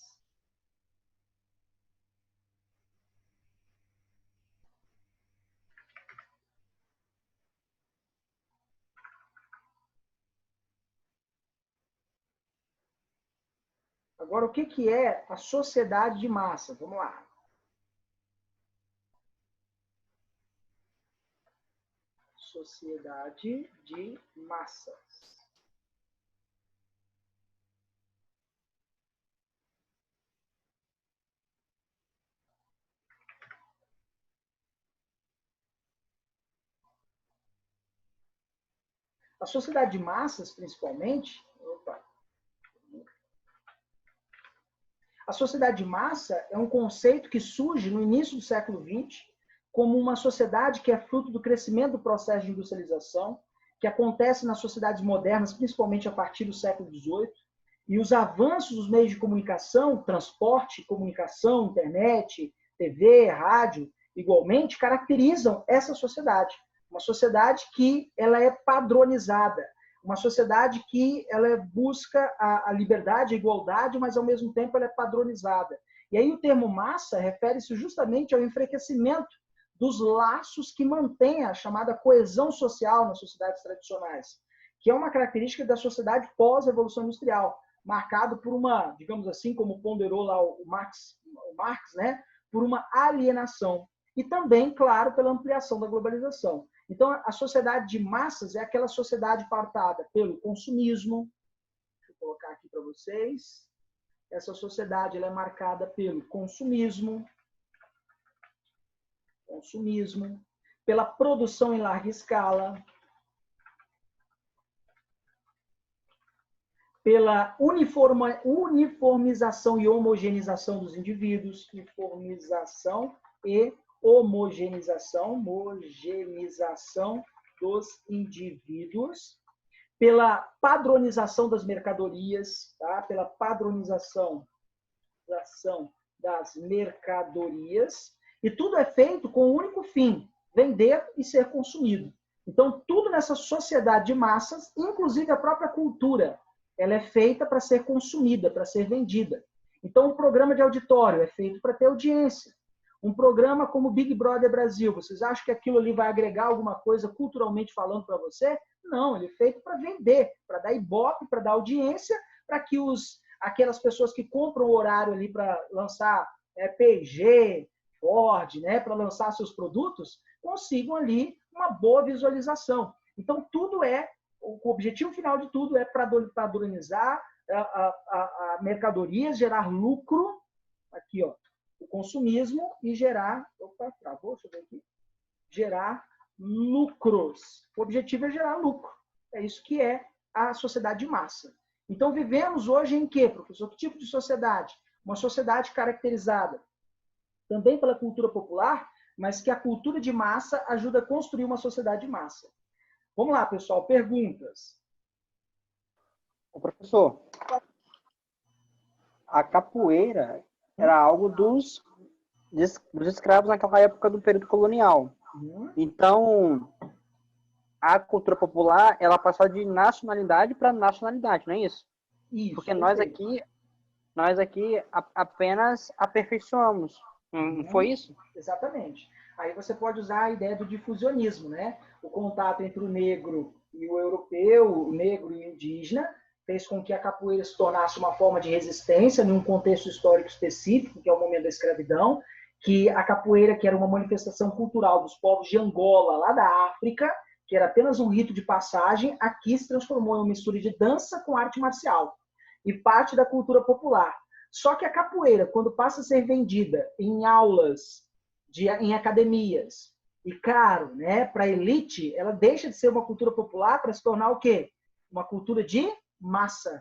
Agora, o que é a sociedade de massa? Vamos lá. Sociedade de massas. A sociedade de massas, principalmente... Opa. A sociedade de massa é um conceito que surge no início do século XX como uma sociedade que é fruto do crescimento do processo de industrialização, que acontece nas sociedades modernas, principalmente a partir do século XVIII, e os avanços dos meios de comunicação, transporte, comunicação, internet, TV, rádio, igualmente, caracterizam essa sociedade. Uma sociedade que ela é padronizada, uma sociedade que ela busca a liberdade, a igualdade, mas ao mesmo tempo ela é padronizada. E aí o termo massa refere-se justamente ao enfraquecimento dos laços que mantêm a chamada coesão social nas sociedades tradicionais, que é uma característica da sociedade pós-revolução industrial, marcado por uma, digamos assim, como ponderou lá o Marx, né, por uma alienação. E também, claro, pela ampliação da globalização. Então, a sociedade de massas é aquela sociedade pautada pelo consumismo. Deixa eu colocar aqui para vocês. Essa sociedade ela é marcada pelo consumismo, pela produção em larga escala, pela uniformização e homogeneização dos indivíduos, uniformização e homogenização dos indivíduos, pela padronização das mercadorias, tá? Pela padronização das mercadorias, e tudo é feito com o único fim, vender e ser consumido. Então, tudo nessa sociedade de massas, inclusive a própria cultura, ela é feita para ser consumida, para ser vendida. Então, um programa de auditório é feito para ter audiência. Um programa como Big Brother Brasil, vocês acham que aquilo ali vai agregar alguma coisa culturalmente falando para você? Não, ele é feito para vender, para dar ibope, para dar audiência, para que aquelas pessoas que compram o horário ali para lançar P&G, Ford, né, para lançar seus produtos, consigam ali uma boa visualização. Então, o objetivo final de tudo é padronizar a mercadoria, gerar lucro, aqui, ó, o consumismo e gerar, travou, deixa eu ver aqui, gerar lucros. O objetivo é gerar lucro. É isso que é a sociedade de massa. Então, vivemos hoje em quê, professor? Que tipo de sociedade? Uma sociedade caracterizada também pela cultura popular, mas que a cultura de massa ajuda a construir uma sociedade de massa. Vamos lá, pessoal, perguntas. Ô, professor, a capoeira era algo dos escravos naquela época do período colonial. Então, a cultura popular, ela passou de nacionalidade para nacionalidade, não é isso? Isso. Porque nós aqui apenas aperfeiçoamos. Não foi isso? Exatamente. Aí você pode usar a ideia do difusionismo, né? O contato entre o negro e o europeu, o negro e o indígena, fez com que a capoeira se tornasse uma forma de resistência num contexto histórico específico, que é o momento da escravidão, que a capoeira, que era uma manifestação cultural dos povos de Angola, lá da África, que era apenas um rito de passagem, aqui se transformou em uma mistura de dança com arte marcial e parte da cultura popular. Só que a capoeira, quando passa a ser vendida em aulas, em academias, e claro, né, para a elite, ela deixa de ser uma cultura popular para se tornar o quê? Uma cultura de massa.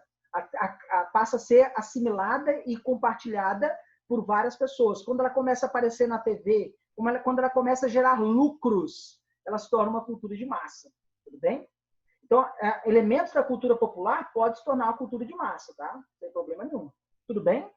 Passa a ser assimilada e compartilhada por várias pessoas. Quando ela começa a aparecer na TV, quando ela começa a gerar lucros, ela se torna uma cultura de massa. Tudo bem? Então, elementos da cultura popular podem se tornar uma cultura de massa, tá? Não tem problema nenhum. Tudo bem?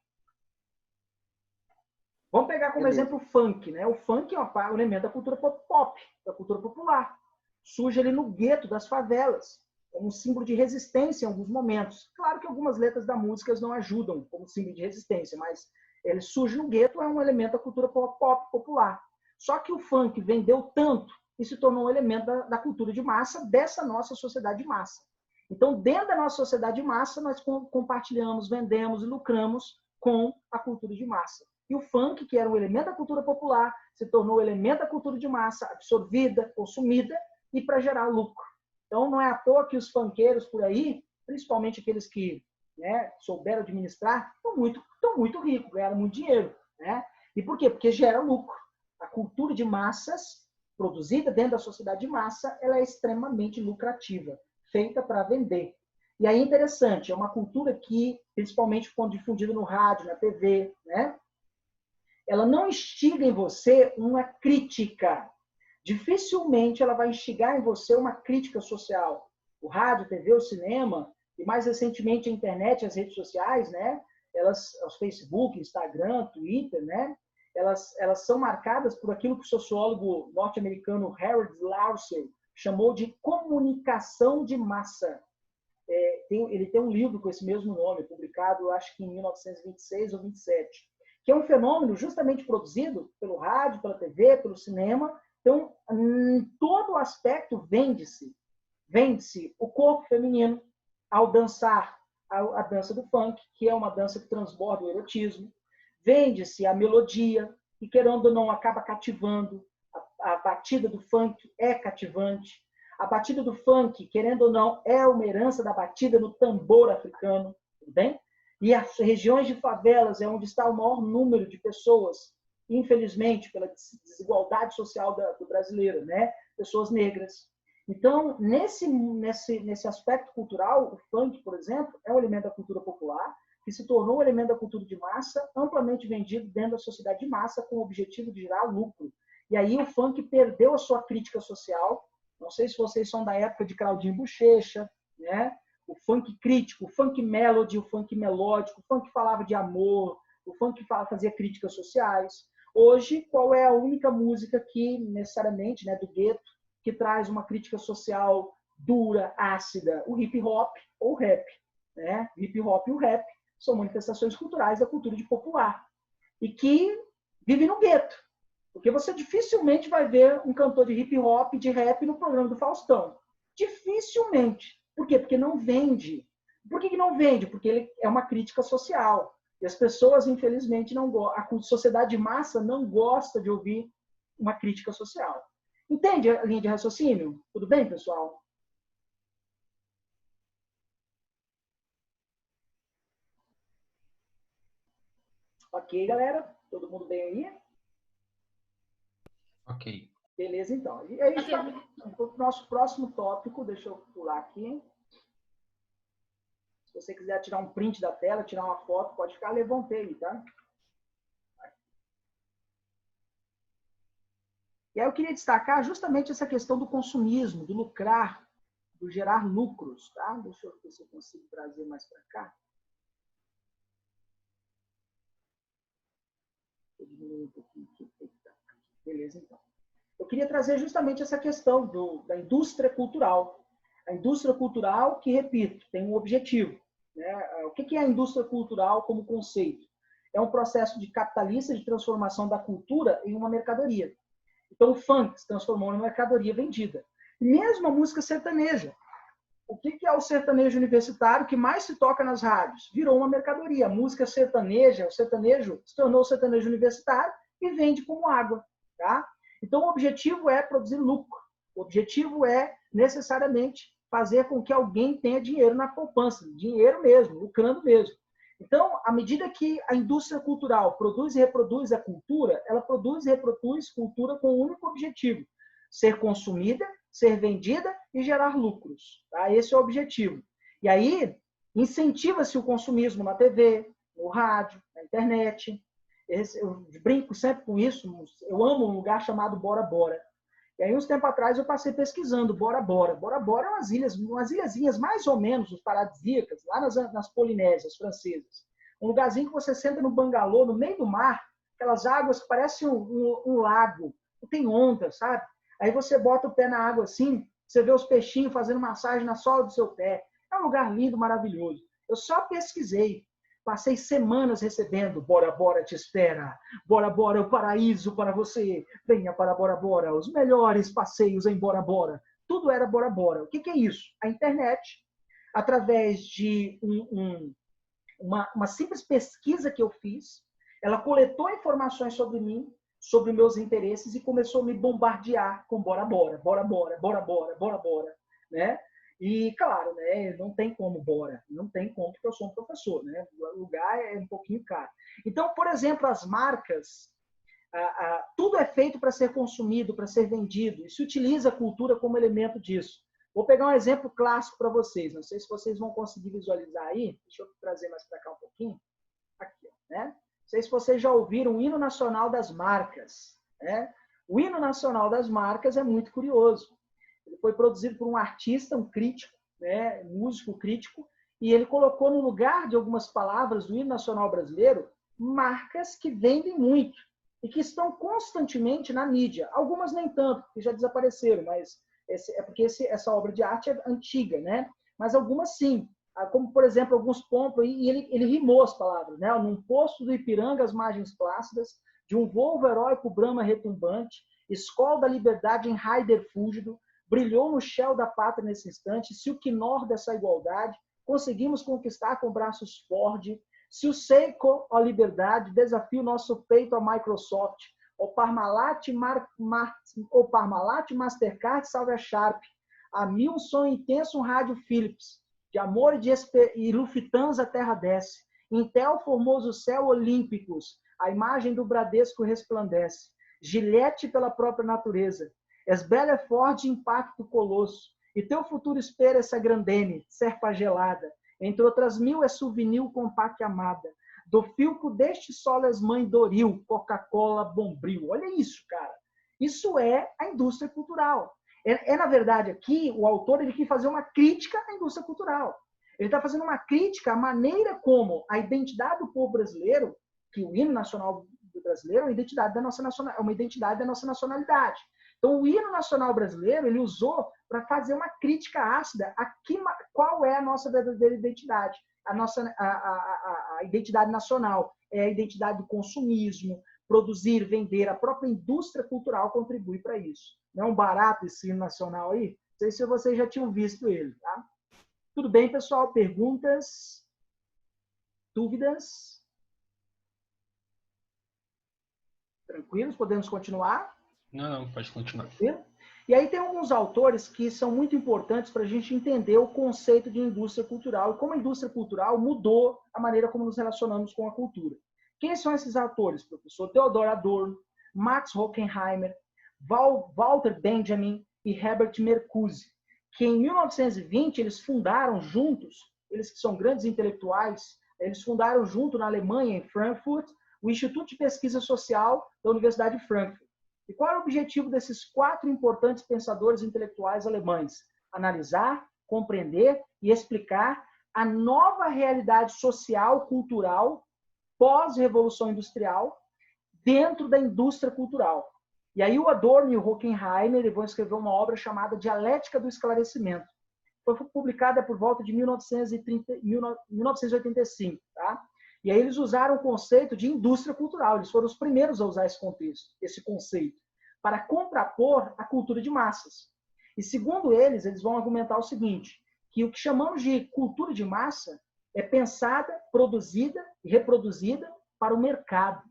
Vamos pegar como exemplo o funk, né? O funk é um elemento da cultura pop, da cultura popular. Surge ali no gueto das favelas. como um símbolo de resistência em alguns momentos. Claro que algumas letras da música não ajudam como símbolo de resistência, mas ele surge no gueto, é um elemento da cultura pop popular. Só que o funk vendeu tanto e se tornou um elemento da cultura de massa, dessa nossa sociedade de massa. Então, dentro da nossa sociedade de massa, nós compartilhamos, vendemos e lucramos com a cultura de massa. E o funk, que era um elemento da cultura popular, se tornou um elemento da cultura de massa, absorvida, consumida, e para gerar lucro. Então, não é à toa que os funkeiros por aí, principalmente aqueles que, né, souberam administrar, estão muito ricos, ganharam muito dinheiro. Né? E por quê? Porque gera lucro. A cultura de massas, produzida dentro da sociedade de massa, ela é extremamente lucrativa, feita para vender. E aí é interessante, é uma cultura que, principalmente quando difundida no rádio, na TV, né, ela não instiga em você uma crítica. Dificilmente ela vai instigar em você uma crítica social. O rádio, a TV, o cinema, e mais recentemente a internet, as redes sociais, né, os Facebook, Instagram, Twitter, né, elas são marcadas por aquilo que o sociólogo norte-americano Harold Lausel chamou de comunicação de massa. Ele tem um livro com esse mesmo nome, publicado, acho que em 1926 ou 27, que é um fenômeno justamente produzido pelo rádio, pela TV, pelo cinema. Então, em todo aspecto, vende-se o corpo feminino ao dançar a dança do funk, que é uma dança que transborda o erotismo. Vende-se a melodia, que, querendo ou não, acaba cativando. A batida do funk é cativante. A batida do funk, querendo ou não, é uma herança da batida no tambor africano. Tudo bem? E as regiões de favelas é onde está o maior número de pessoas, infelizmente, pela desigualdade social do brasileiro, né? Pessoas negras. Então, nesse aspecto cultural, o funk, por exemplo, é um elemento da cultura popular, que se tornou um elemento da cultura de massa, amplamente vendido dentro da sociedade de massa, com o objetivo de gerar lucro. E aí o funk perdeu a sua crítica social. Não sei se vocês são da época de Claudinho Bochecha, né? O funk crítico, o funk melody, o funk melódico, o funk falava de amor, o funk fazia críticas sociais. Hoje, qual é a única música que, necessariamente, né, do gueto, que traz uma crítica social dura, ácida? O hip hop ou o rap. Né? O hip hop e o rap são manifestações culturais da cultura de popular e que vive no gueto. Porque você dificilmente vai ver um cantor de hip hop, de rap no programa do Faustão. Dificilmente. Por quê? Porque não vende. Por que não vende? Porque ele é uma crítica social. E as pessoas, infelizmente, não gostam. A sociedade de massa não gosta de ouvir uma crítica social. Entende a linha de raciocínio? Tudo bem, pessoal? Ok, galera? Todo mundo bem aí? Ok. Beleza, então. E aí, o nosso próximo tópico, deixa eu pular aqui. Se você quiser tirar um print da tela, tirar uma foto, pode ficar, levantei aí, tá? E aí eu queria destacar justamente essa questão do consumismo, do lucrar, do gerar lucros, tá? Deixa eu ver se eu consigo trazer mais para cá. Vou diminuir um pouquinho aqui. Beleza, então. Eu queria trazer justamente essa questão da indústria cultural. A indústria cultural que, repito, tem um objetivo. Né? O que é a indústria cultural como conceito? É um processo de capitalista de transformação da cultura em uma mercadoria. Então, o funk se transformou em uma mercadoria vendida. E mesmo a música sertaneja. O que é o sertanejo universitário que mais se toca nas rádios? Virou uma mercadoria. A música sertaneja, o sertanejo se tornou o sertanejo universitário e vende como água. Tá? Então, o objetivo é produzir lucro. O objetivo é, necessariamente, fazer com que alguém tenha dinheiro na poupança. Dinheiro mesmo, lucrando mesmo. Então, à medida que a indústria cultural produz e reproduz a cultura, ela produz e reproduz cultura com um único objetivo: ser consumida, ser vendida e gerar lucros. Tá? Esse é o objetivo. E aí, incentiva-se o consumismo na TV, no rádio, na internet. Eu brinco sempre com isso. Eu amo um lugar chamado Bora Bora. E aí, uns tempos atrás, eu passei pesquisando Bora Bora. Bora Bora é umas ilhazinhas mais ou menos paradisíacas, lá nas Polinésias francesas. Um lugarzinho que você senta no bangalô, no meio do mar, aquelas águas que parecem um lago, não tem onda, sabe? Aí você bota o pé na água assim, você vê os peixinhos fazendo massagem na sola do seu pé. É um lugar lindo, maravilhoso. Eu só pesquisei. Passei semanas recebendo Bora Bora te espera. Bora Bora é o paraíso para você. Venha para Bora Bora. Os melhores passeios em Bora Bora. Tudo era Bora Bora. O que é isso? A internet, através de uma simples pesquisa que eu fiz, ela coletou informações sobre mim, sobre meus interesses e começou a me bombardear com Bora Bora, Bora Bora, Bora Bora, Bora Bora, né? E, claro, né, não tem como Bora, não tem como porque eu sou um professor, né? O lugar é um pouquinho caro. Então, por exemplo, as marcas, tudo é feito para ser consumido, para ser vendido, e se utiliza a cultura como elemento disso. Vou pegar um exemplo clássico para vocês, não sei se vocês vão conseguir visualizar aí, deixa eu trazer mais para cá um pouquinho, aqui, né? Não sei se vocês já ouviram o hino nacional das marcas, né? O hino nacional das marcas é muito curioso. Ele foi produzido por um artista, um crítico, né? Músico crítico, e ele colocou no lugar de algumas palavras do hino nacional brasileiro marcas que vendem muito e que estão constantemente na mídia. Algumas nem tanto, porque já desapareceram, mas é porque essa obra de arte é antiga, né? Mas algumas sim. Como, por exemplo, alguns pontos, e ele rimou as palavras, né? Num posto do Ipiranga, as margens plácidas, de um voo heróico Brahma retumbante, escola da liberdade em Raider fúlgido, brilhou no shell da pátria nesse instante, se o quinor dessa igualdade conseguimos conquistar com braços Ford, se o Seiko, ó liberdade, desafia o nosso peito a Microsoft, o Parmalat Mastercard salve a Sharp, a mil um sonho intenso um rádio Philips, de amor e Lufthansa terra desce, Intel formoso céu olímpicos, a imagem do Bradesco resplandece, Gillette pela própria natureza, Esbela Ford impacto colosso, e teu futuro espera essa grandene, serpa gelada, entre outras mil é souvenir compact amada, do filco deste solas mãe Doril, Coca-Cola, Bombril. Olha isso, cara. Isso é a indústria cultural. Na verdade, aqui, o autor ele quis fazer uma crítica à indústria cultural. Ele está fazendo uma crítica à maneira como a identidade do povo brasileiro, que o hino nacional brasileiro é uma identidade da nossa nacionalidade. Então, o hino nacional brasileiro ele usou para fazer uma crítica ácida a qual é a nossa verdadeira identidade. A identidade nacional é a identidade do consumismo, produzir, vender, a própria indústria cultural contribui para isso. Não é um barato esse hino nacional aí? Não sei se vocês já tinham visto ele, tá? Tudo bem, pessoal? Perguntas? Dúvidas? Tranquilos? Podemos continuar? Não, pode continuar. Tranquilo? E aí tem alguns autores que são muito importantes para a gente entender o conceito de indústria cultural e como a indústria cultural mudou a maneira como nos relacionamos com a cultura. Quem são esses autores, professor? Theodor Adorno, Max Horkheimer, Walter Benjamin e Herbert Marcuse, que em 1920 eles fundaram juntos, eles que são grandes intelectuais, eles fundaram junto na Alemanha, em Frankfurt, o Instituto de Pesquisa Social da Universidade de Frankfurt. E qual é o objetivo desses 4 importantes pensadores intelectuais alemães? Analisar, compreender e explicar a nova realidade social, cultural, pós-revolução industrial, dentro da indústria cultural. E aí o Adorno e o Horkheimer vão escrever uma obra chamada Dialética do Esclarecimento. Foi publicada por volta de 1985. Tá? E aí eles usaram o conceito de indústria cultural. Eles foram os primeiros a usar esse conceito, para contrapor a cultura de massas. E segundo eles vão argumentar o seguinte, que o que chamamos de cultura de massa é pensada, produzida e reproduzida para o mercado.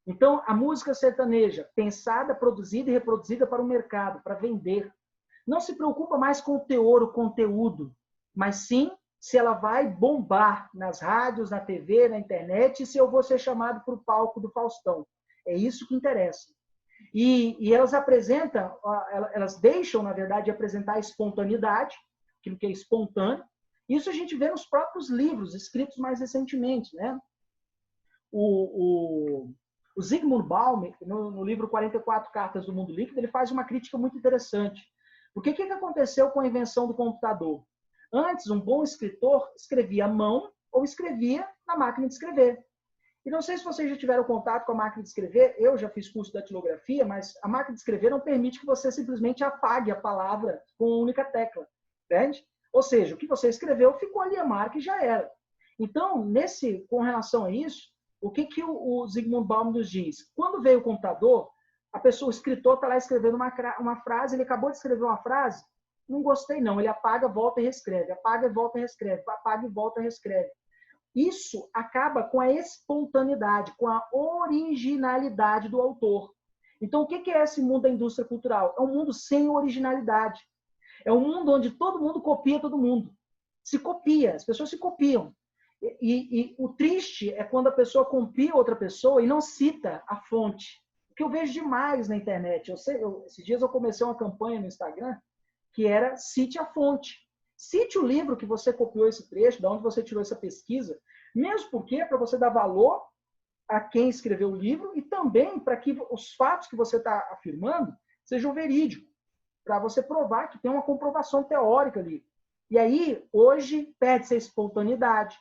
Então, a música sertaneja, pensada, produzida e reproduzida para o mercado, para vender. Não se preocupa mais com o teor, o conteúdo, mas sim se ela vai bombar nas rádios, na TV, na internet, e se eu vou ser chamado para o palco do Faustão. É isso que interessa. E elas apresentam, elas deixam, na verdade, de apresentar a espontaneidade, aquilo que é espontâneo. Isso a gente vê nos próprios livros escritos mais recentemente, né? O Zygmunt Bauman, no livro 44 Cartas do Mundo Líquido, ele faz uma crítica muito interessante. Porque o que aconteceu com a invenção do computador? Antes, um bom escritor escrevia à mão ou escrevia na máquina de escrever. E não sei se vocês já tiveram contato com a máquina de escrever, eu já fiz curso de datilografia, mas a máquina de escrever não permite que você simplesmente apague a palavra com uma única tecla, entende? Ou seja, o que você escreveu ficou ali a marca e já era. Então, com relação a isso, o que o Zygmunt Bauman nos diz? Quando veio o computador, o escritor está lá escrevendo uma frase, ele acabou de escrever uma frase, não gostei não, ele apaga, volta e reescreve, apaga e volta e reescreve, apaga e volta e reescreve. Isso acaba com a espontaneidade, com a originalidade do autor. Então, o que é esse mundo da indústria cultural? É um mundo sem originalidade. É um mundo onde todo mundo copia todo mundo. Se copia, as pessoas se copiam. E o triste é quando a pessoa copia outra pessoa e não cita a fonte. O que eu vejo demais na internet. Esses dias eu comecei uma campanha no Instagram que era cite a fonte. Cite o livro que você copiou esse trecho, de onde você tirou essa pesquisa, mesmo porque para você dar valor a quem escreveu o livro e também para que os fatos que você está afirmando sejam verídicos, para você provar que tem uma comprovação teórica ali. E aí, hoje, perde-se a espontaneidade,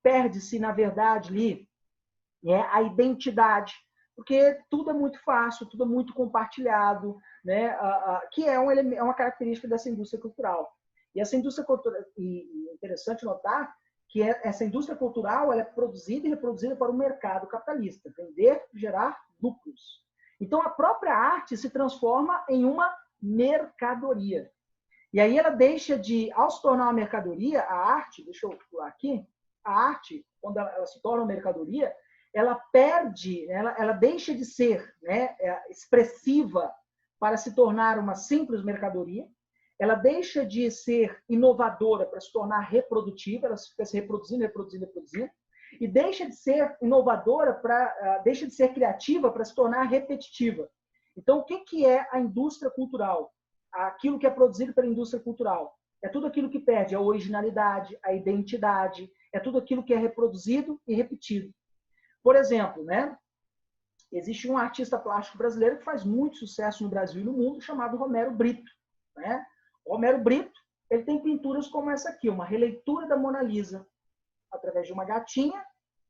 perde-se, na verdade, ali, a identidade, porque tudo é muito fácil, tudo é muito compartilhado, né? Que é uma característica dessa indústria cultural. E essa indústria cultural, e é interessante notar que essa indústria cultural ela é produzida e reproduzida para o mercado capitalista, vender, gerar lucros. Então, a própria arte se transforma em uma mercadoria. E aí ela deixa ao se tornar uma mercadoria, a arte, deixa eu pular aqui, a arte, quando ela se torna uma mercadoria, ela perde, ela deixa de ser, né, expressiva para se tornar uma simples mercadoria, ela deixa de ser inovadora para se tornar reprodutiva, ela fica se reproduzindo, e deixa de ser inovadora, deixa de ser criativa para se tornar repetitiva. Então, o que é a indústria cultural? Aquilo que é produzido pela indústria cultural. É tudo aquilo que perde a originalidade, a identidade, é tudo aquilo que é reproduzido e repetido. Por exemplo, né, existe um artista plástico brasileiro que faz muito sucesso no Brasil e no mundo, chamado Romero Brito, né? O Romero Brito, ele tem pinturas como essa aqui, uma releitura da Mona Lisa, através de uma gatinha,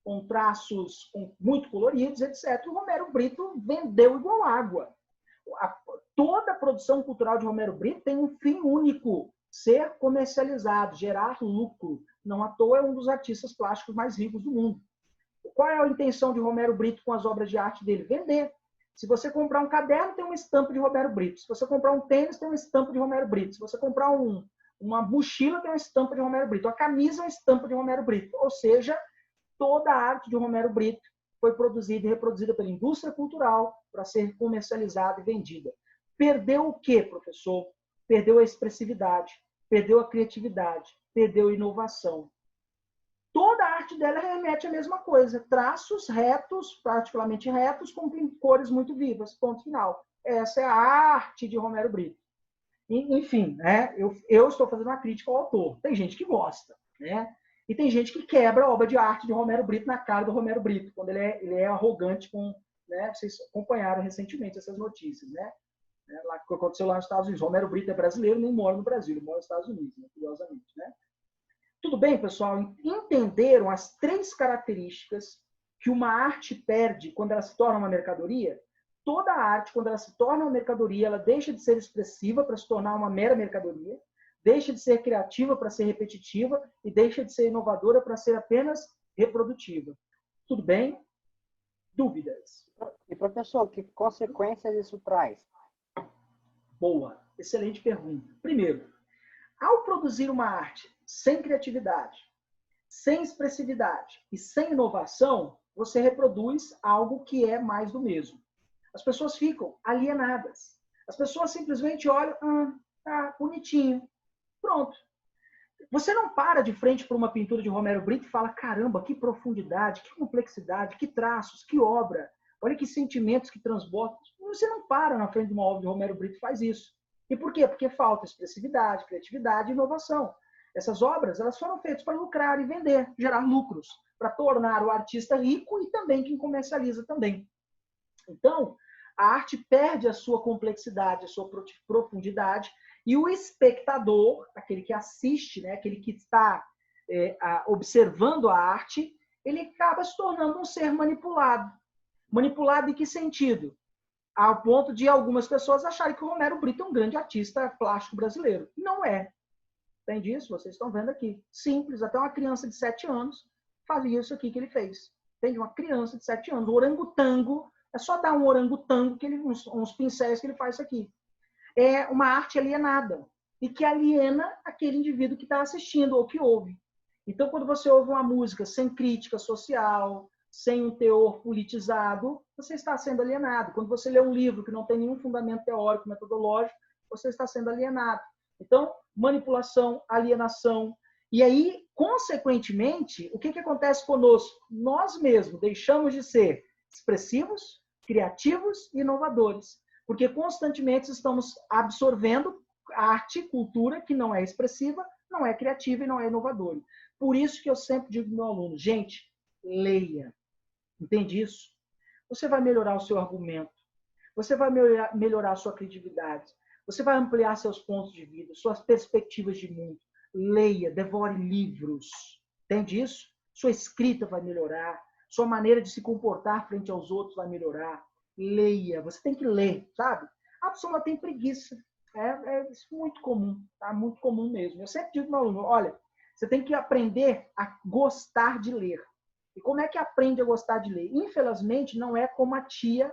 com traços muito coloridos, etc. O Romero Brito vendeu igual água. Toda a produção cultural de Romero Brito tem um fim único, ser comercializado, gerar lucro. Não à toa é um dos artistas plásticos mais ricos do mundo. Qual é a intenção de Romero Brito com as obras de arte dele? Vender. Se você comprar um caderno, tem uma estampa de Romero Brito. Se você comprar um tênis, tem uma estampa de Romero Brito. Se você comprar uma mochila, tem uma estampa de Romero Brito. A camisa é uma estampa de Romero Brito. Ou seja, toda a arte de Romero Brito foi produzida e reproduzida pela indústria cultural para ser comercializada e vendida. Perdeu o quê, professor? Perdeu a expressividade, perdeu a criatividade, perdeu a inovação. Toda a arte dela remete à mesma coisa. Traços retos, particularmente retos, com cores muito vivas. Ponto final. Essa é a arte de Romero Brito. Enfim, né? Eu estou fazendo uma crítica ao autor. Tem gente que gosta, né? E tem gente que quebra a obra de arte de Romero Brito na cara do Romero Brito, quando ele é arrogante com... Né? Vocês acompanharam recentemente essas notícias, né? Lá, que aconteceu lá nos Estados Unidos. Romero Brito é brasileiro, nem mora no Brasil, ele mora nos Estados Unidos, né? Curiosamente, né? Tudo bem, pessoal? Entenderam as 3 características que uma arte perde quando ela se torna uma mercadoria? Toda arte, quando ela se torna uma mercadoria, ela deixa de ser expressiva para se tornar uma mera mercadoria, deixa de ser criativa para ser repetitiva e deixa de ser inovadora para ser apenas reprodutiva. Tudo bem? Dúvidas? E, professor, que consequências isso traz? Boa, excelente pergunta. Primeiro, ao produzir uma arte sem criatividade, sem expressividade e sem inovação, você reproduz algo que é mais do mesmo. As pessoas ficam alienadas. As pessoas simplesmente olham, tá bonitinho, pronto. Você não para de frente para uma pintura de Romero Brito e fala, caramba, que profundidade, que complexidade, que traços, que obra, olha que sentimentos que transbordam. Você não para na frente de uma obra de Romero Brito e faz isso. E por quê? Porque falta expressividade, criatividade e inovação. Essas obras elas foram feitas para lucrar e vender, gerar lucros, para tornar o artista rico e também quem comercializa também. Então, a arte perde a sua complexidade, a sua profundidade, e o espectador, aquele que assiste, né, aquele que está observando a arte, ele acaba se tornando um ser manipulado. Manipulado em que sentido? Ao ponto de algumas pessoas acharem que o Romero Brito é um grande artista plástico brasileiro. Não é. Entende isso? Vocês estão vendo aqui. Simples, até uma criança de 7 anos fazia isso aqui que ele fez. Entende? Uma criança de 7 anos. O orangotango, é só dar um orangotango, uns pincéis que ele faz isso aqui. É uma arte alienada e que aliena aquele indivíduo que está assistindo ou que ouve. Então, quando você ouve uma música sem crítica social, sem um teor politizado, você está sendo alienado. Quando você lê um livro que não tem nenhum fundamento teórico, metodológico, você está sendo alienado. Então, manipulação, alienação. E aí, consequentemente, o que acontece conosco? Nós mesmos deixamos de ser expressivos, criativos e inovadores. Porque constantemente estamos absorvendo arte, cultura que não é expressiva, não é criativa e não é inovadora. Por isso que eu sempre digo para o meu aluno, gente, leia. Entende isso? Você vai melhorar o seu argumento. Você vai melhorar a sua criatividade. Você vai ampliar seus pontos de vida, suas perspectivas de mundo. Leia, devore livros. Entende isso? Sua escrita vai melhorar. Sua maneira de se comportar frente aos outros vai melhorar. Leia. Você tem que ler, sabe? A pessoa tem preguiça. É muito comum, tá? Muito comum mesmo. Eu sempre digo para o meu aluno, olha, você tem que aprender a gostar de ler. E como é que aprende a gostar de ler? Infelizmente, não é como a tia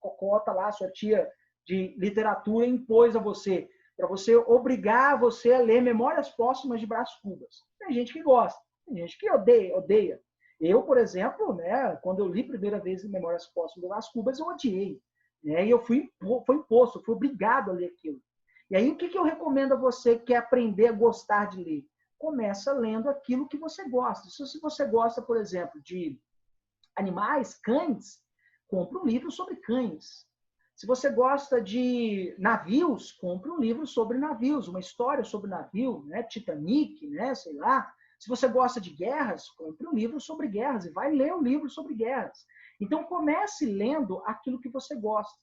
Cocota lá, sua tia de literatura impôs a você, para você obrigar você a ler Memórias Póstumas de Brás Cubas. Tem gente que gosta, tem gente que odeia. Eu, por exemplo, né, quando eu li a primeira vez Memórias Póstumas de Brás Cubas, eu odiei. Né, e eu fui imposto, fui obrigado a ler aquilo. E aí, o que eu recomendo a você que quer aprender a gostar de ler? Começa lendo aquilo que você gosta. Se você gosta, por exemplo, de animais, cães, compre um livro sobre cães. Se você gosta de navios, compre um livro sobre navios, uma história sobre navio, né? Titanic, né? Sei lá. Se você gosta de guerras, compre um livro sobre guerras e vai ler um livro sobre guerras. Então, comece lendo aquilo que você gosta.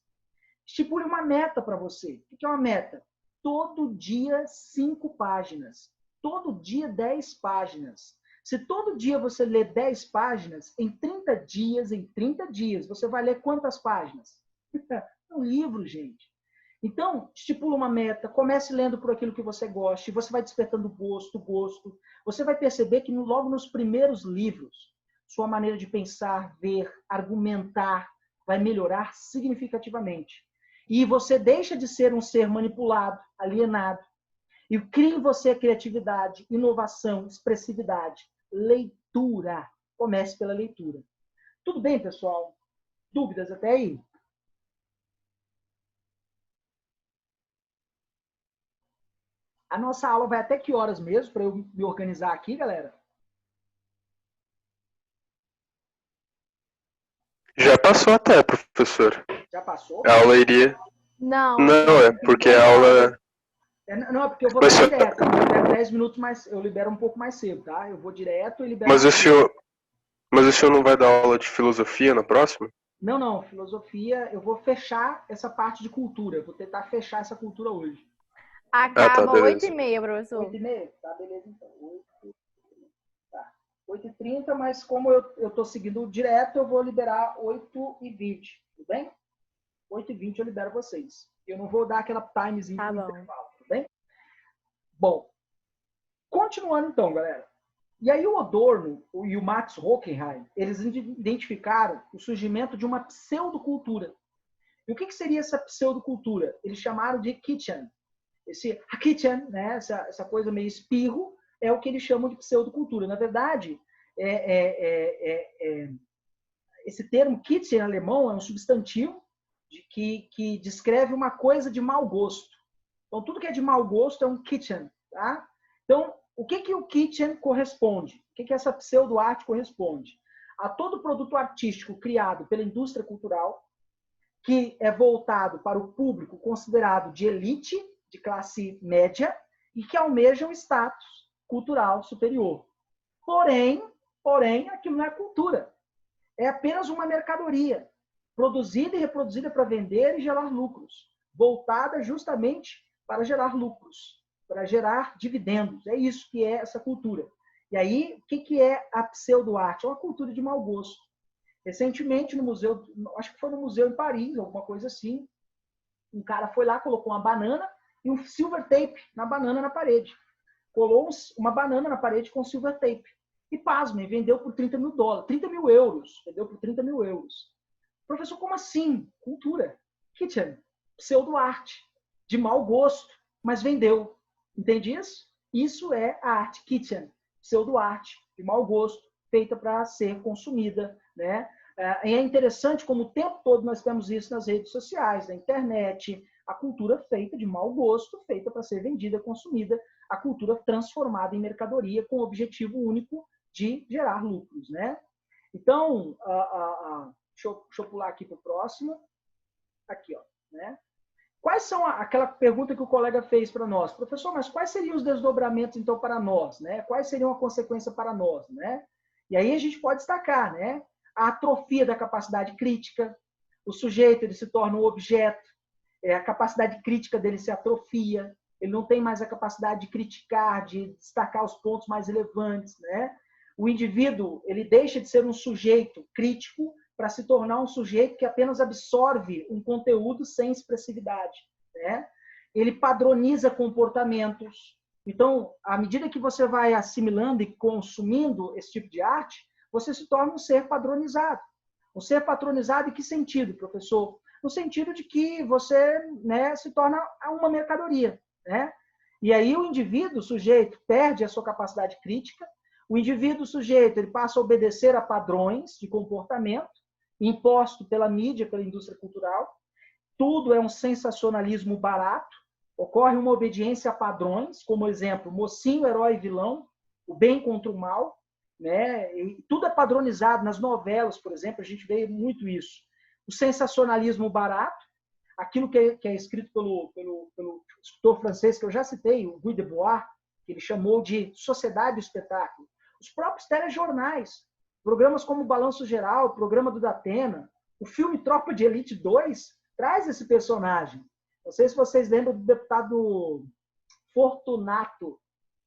Estipule uma meta para você. O que é uma meta? Todo dia 5 páginas. Todo dia 10 páginas. Se todo dia você lê 10 páginas, em 30 dias, você vai ler quantas páginas? Um livro, gente. Então, estipula uma meta, comece lendo por aquilo que você gosta, você vai despertando gosto. Você vai perceber que logo nos primeiros livros, sua maneira de pensar, ver, argumentar, vai melhorar significativamente. E você deixa de ser um ser manipulado, alienado, e cria em você criatividade, inovação, expressividade, leitura. Comece pela leitura. Tudo bem, pessoal? Dúvidas até aí? A nossa aula vai até que horas mesmo, para eu me organizar aqui, galera? Já passou até, professor. Já passou? A aula iria... Não. Não, é porque a aula... Não, é porque eu vou dar direto. Eu libero 10 minutos mais... Eu libero um pouco mais cedo, tá? Eu vou direto e libero... Mas o senhor não vai dar aula de filosofia na próxima? Não. Filosofia, eu vou fechar essa parte de cultura. Eu vou tentar fechar essa cultura hoje. Acaba 8h30, professor. 8h30? Tá, beleza, então. 8h30, mas como eu estou seguindo direto, eu vou liberar 8h20, tudo bem? 8h20 eu libero vocês. Eu não vou dar aquela timezinha de intervalo, tudo bem? Bom, continuando então, galera. E aí o Adorno e o Max Horkheim, eles identificaram o surgimento de uma pseudocultura. E o que seria essa pseudocultura? Eles chamaram de Kitchen. A Kitchen, né, essa coisa meio espirro, é o que eles chamam de pseudocultura. Na verdade, esse termo Kitchen em alemão é um substantivo que descreve uma coisa de mau gosto. Então, tudo que é de mau gosto é um Kitchen. Tá? Então, o que o Kitchen corresponde? O que essa pseudo-arte corresponde? A todo produto artístico criado pela indústria cultural que é voltado para o público considerado de elite, de classe média, e que almeja um status cultural superior. Porém, aquilo não é cultura. É apenas uma mercadoria, produzida e reproduzida para vender e gerar lucros, voltada justamente para gerar lucros, para gerar dividendos. É isso que é essa cultura. E aí, o que é a pseudo-arte? É uma cultura de mau gosto. Recentemente, no museu, acho que foi no museu em Paris, alguma coisa assim, um cara foi lá, colocou uma banana e um silver tape na banana na parede. Colou uma banana na parede com silver tape. E, pasmem, vendeu por $30.000. 30 mil euros. Vendeu por 30 mil euros. Professor, como assim? Cultura. Kitchen. Pseudo-arte. De mau gosto, mas vendeu. Entende isso? Isso é a arte kitchen. Pseudo-arte. De mau gosto, feita para ser consumida, né? É interessante como o tempo todo nós temos isso nas redes sociais, na internet, a cultura feita de mau gosto, feita para ser vendida, consumida, a cultura transformada em mercadoria com o objetivo único de gerar lucros, né? Então, deixa eu pular aqui para o próximo. Aqui, ó, né? Quais são aquela pergunta que o colega fez para nós? Professor, mas quais seriam os desdobramentos, então, para nós, né? Quais seriam a consequência para nós, né? E aí a gente pode destacar, né? A atrofia da capacidade crítica, o sujeito ele se torna um objeto, a capacidade crítica dele se atrofia, ele não tem mais a capacidade de criticar, de destacar os pontos mais relevantes, né? O indivíduo ele deixa de ser um sujeito crítico para se tornar um sujeito que apenas absorve um conteúdo sem expressividade, né? Ele padroniza comportamentos. Então, à medida que você vai assimilando e consumindo esse tipo de arte, você se torna um ser padronizado. Um ser padronizado em que sentido, professor? No sentido de que você, né, se torna uma mercadoria, né? E aí o indivíduo, o sujeito, perde a sua capacidade crítica, o indivíduo, o sujeito, ele passa a obedecer a padrões de comportamento imposto pela mídia, pela indústria cultural. Tudo é um sensacionalismo barato, ocorre uma obediência a padrões, como exemplo, mocinho, herói e vilão, o bem contra o mal, né? E tudo é padronizado nas novelas, por exemplo, a gente vê muito isso. O sensacionalismo barato, aquilo que é escrito pelo escritor francês que eu já citei, o Guy Debord, que ele chamou de sociedade do espetáculo. Os próprios telejornais, programas como o Balanço Geral, o programa do Datena, o filme Tropa de Elite 2 traz esse personagem. Não sei se vocês lembram do deputado Fortunato,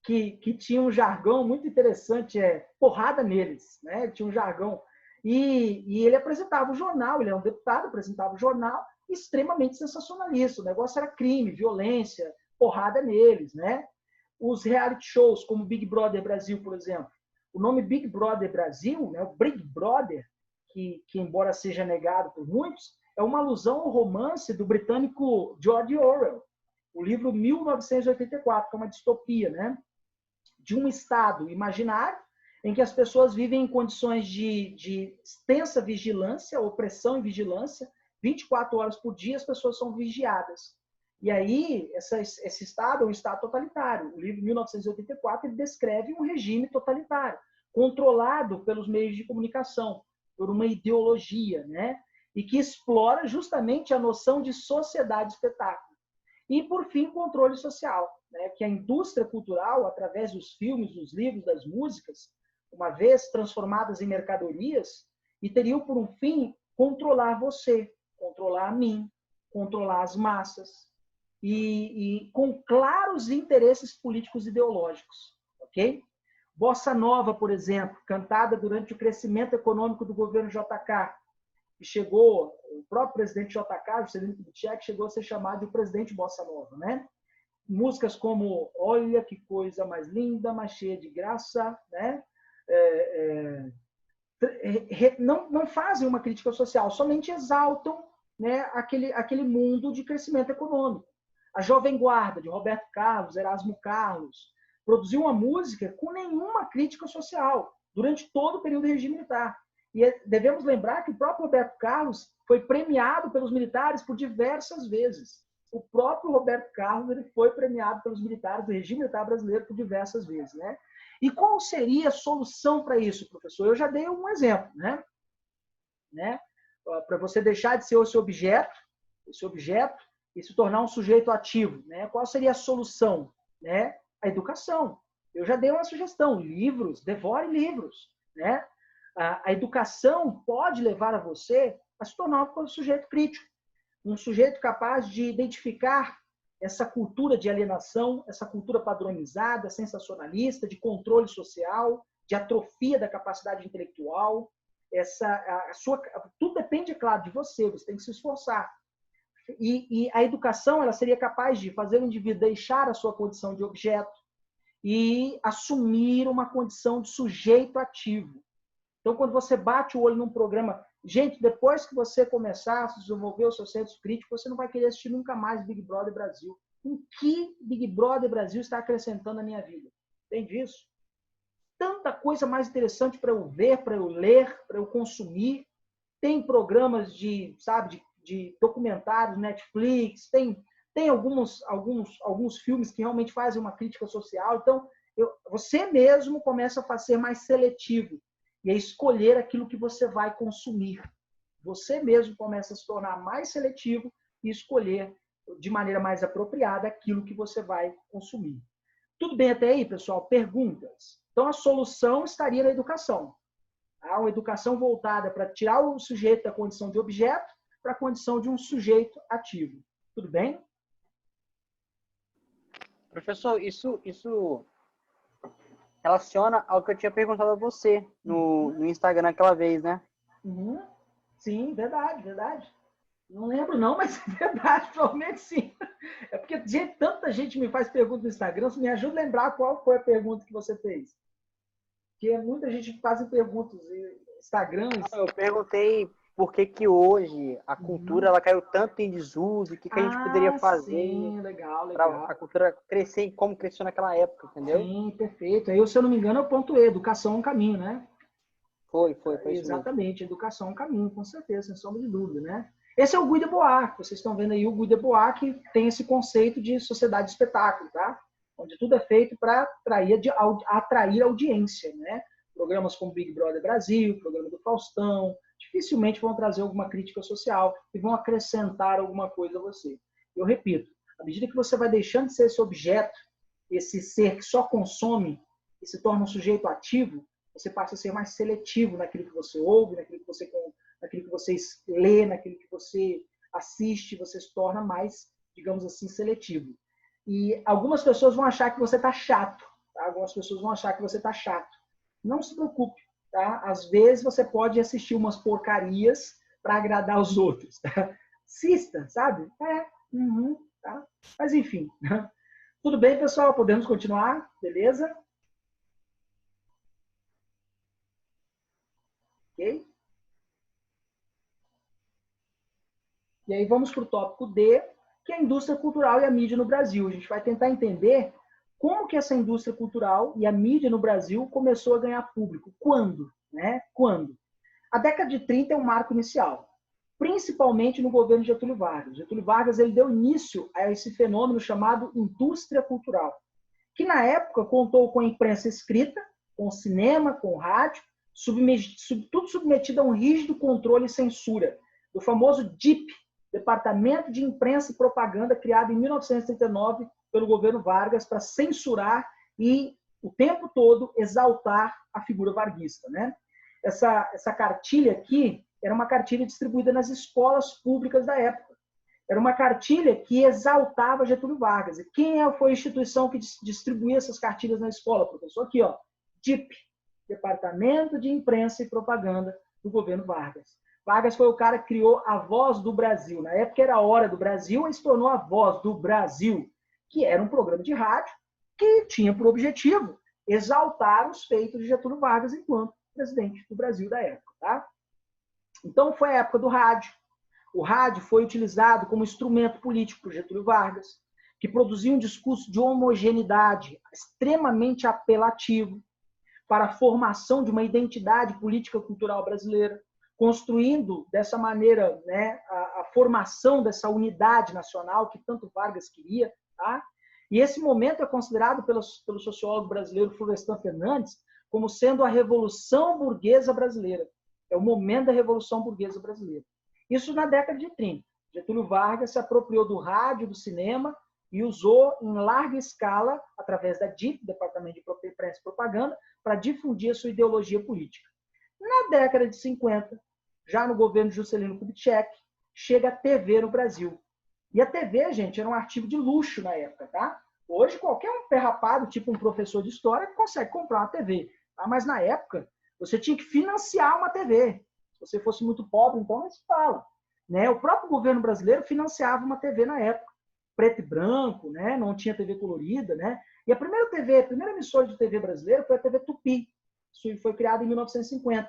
que tinha um jargão muito interessante, porrada neles, né? Ele tinha um jargão. E ele apresentava o jornal, ele é um deputado, apresentava o jornal, extremamente sensacionalista. O negócio era crime, violência, porrada neles, né? Os reality shows, como Big Brother Brasil, por exemplo. O nome Big Brother Brasil, né, o Big Brother, que embora seja negado por muitos, é uma alusão ao romance do britânico George Orwell, o livro 1984, que é uma distopia, né? De um estado imaginário em que as pessoas vivem em condições de extensa vigilância, opressão e vigilância, 24 horas por dia as pessoas são vigiadas. E aí, esse estado é um estado totalitário. O livro 1984 ele descreve um regime totalitário, controlado pelos meios de comunicação, por uma ideologia, né? E que explora justamente a noção de sociedade-espetáculo. E, por fim, controle social, né? Que a indústria cultural, através dos filmes, dos livros, das músicas, uma vez transformadas em mercadorias, e teriam por um fim controlar você, controlar a mim, controlar as massas, e com claros interesses políticos e ideológicos, ok? Bossa Nova, por exemplo, cantada durante o crescimento econômico do governo JK, que chegou, o próprio presidente JK, Juscelino Kubitschek, chegou a ser chamado de presidente Bossa Nova, né? Músicas como Olha que coisa mais linda, mais cheia de graça, né? Não fazem uma crítica social, somente exaltam, né, aquele mundo de crescimento econômico. A Jovem Guarda, de Roberto Carlos, Erasmo Carlos, produziu uma música com nenhuma crítica social durante todo o período do regime militar. E devemos lembrar que o próprio Roberto Carlos foi premiado pelos militares por diversas vezes. O próprio Roberto Carlos ele foi premiado pelos militares do regime militar brasileiro por diversas vezes, né? E qual seria a solução para isso, professor? Eu já dei um exemplo, né? Para você deixar de ser esse objeto e se tornar um sujeito ativo, né? Qual seria a solução, né? A educação. Eu já dei uma sugestão: livros, devore livros, né? A educação pode levar a você a se tornar um sujeito crítico, um sujeito capaz de identificar essa cultura de alienação, essa cultura padronizada, sensacionalista, de controle social, de atrofia da capacidade intelectual. Tudo depende, é claro, de você, você tem que se esforçar. E a educação ela seria capaz de fazer o indivíduo deixar a sua condição de objeto e assumir uma condição de sujeito ativo. Então, quando você bate o olho num programa... Gente, depois que você começar a desenvolver o seu senso crítico, você não vai querer assistir nunca mais Big Brother Brasil. O que Big Brother Brasil está acrescentando na minha vida? Entende isso? Tanta coisa mais interessante para eu ver, para eu ler, para eu consumir. Tem programas de documentários, Netflix, tem alguns filmes que realmente fazem uma crítica social. Então, você mesmo começa a ser mais seletivo e a escolher aquilo que você vai consumir. Você mesmo começa a se tornar mais seletivo e escolher de maneira mais apropriada aquilo que você vai consumir. Tudo bem até aí, pessoal? Perguntas? Então, a solução estaria na educação. Uma educação voltada para tirar o sujeito da condição de objeto para a condição de um sujeito ativo. Tudo bem? Professor, isso relaciona ao que eu tinha perguntado a você no Instagram aquela vez, né? Uhum. Sim, verdade. Não lembro não, mas é verdade, provavelmente sim. É porque tanta gente me faz pergunta no Instagram, você me ajuda a lembrar qual foi a pergunta que você fez. Porque muita gente faz perguntas no Instagram. Eu perguntei por que hoje a cultura ela caiu tanto em desuso, o que a gente poderia fazer para a cultura crescer como cresceu naquela época, entendeu? Sim, perfeito. Aí, se eu não me engano, é o ponto E, educação é um caminho, né? Foi Exatamente, educação é um caminho, com certeza, sem sombra de dúvida, né? Esse é o Guy Debord, vocês estão vendo aí o Guy Debord, que tem esse conceito de sociedade de espetáculo, tá? Onde tudo é feito para atrair audiência, né? Programas como Big Brother Brasil, programa do Faustão, dificilmente vão trazer alguma crítica social e vão acrescentar alguma coisa a você. Eu repito, à medida que você vai deixando de ser esse objeto, esse ser que só consome e se torna um sujeito ativo, você passa a ser mais seletivo naquilo que você ouve, naquilo que você lê, naquilo que você assiste, você se torna mais, digamos assim, seletivo. E algumas pessoas vão achar que você está chato, tá? Algumas pessoas vão achar que você está chato. Não se preocupe, tá? Às vezes você pode assistir umas porcarias para agradar os outros. Tá? Assista, sabe? Tá? Mas enfim. Tudo bem, pessoal? Podemos continuar? Beleza? Ok? E aí vamos para o tópico D, que é a indústria cultural e a mídia no Brasil. A gente vai tentar entender como que essa indústria cultural e a mídia no Brasil começou a ganhar público. Quando? Né? Quando? A década de 30 é um marco inicial, principalmente no governo de Getúlio Vargas. Getúlio Vargas ele deu início a esse fenômeno chamado indústria cultural, que na época contou com a imprensa escrita, com o cinema, com o rádio, tudo submetido a um rígido controle e censura, do famoso DIP, Departamento de Imprensa e Propaganda, criado em 1939 pelo governo Vargas para censurar e, o tempo todo, exaltar a figura varguista. Né? Essa cartilha aqui era uma cartilha distribuída nas escolas públicas da época. Era uma cartilha que exaltava Getúlio Vargas. E quem foi a instituição que distribuía essas cartilhas na escola, professor? Aqui, ó, DIP, Departamento de Imprensa e Propaganda do governo Vargas. Vargas foi o cara que criou a Voz do Brasil. Na época era a Hora do Brasil, e se tornou a Voz do Brasil, que era um programa de rádio que tinha por objetivo exaltar os feitos de Getúlio Vargas enquanto presidente do Brasil da época. Tá? Então foi a época do rádio. O rádio foi utilizado como instrumento político por Getúlio Vargas, que produzia um discurso de homogeneidade extremamente apelativo para a formação de uma identidade política cultural brasileira, construindo dessa maneira, né, a formação dessa unidade nacional que tanto Vargas queria. Tá? E esse momento é considerado pelo sociólogo brasileiro Florestan Fernandes como sendo a Revolução Burguesa Brasileira. É o momento da Revolução Burguesa Brasileira. Isso na década de 30. Getúlio Vargas se apropriou do rádio, do cinema, e usou em larga escala, através da DIP, Departamento de Imprensa e Propaganda, para difundir a sua ideologia política. Na década de 50, já no governo de Juscelino Kubitschek, chega a TV no Brasil. E a TV, gente, era um artigo de luxo na época, tá? Hoje, qualquer um perrapado, tipo um professor de história, consegue comprar uma TV. Tá? Mas na época, você tinha que financiar uma TV. Se você fosse muito pobre, então não se fala. Né? O próprio governo brasileiro financiava uma TV na época. Preto e branco, né? Não tinha TV colorida, né? E a primeira emissora de TV brasileira foi a TV Tupi. Isso foi criada em 1950,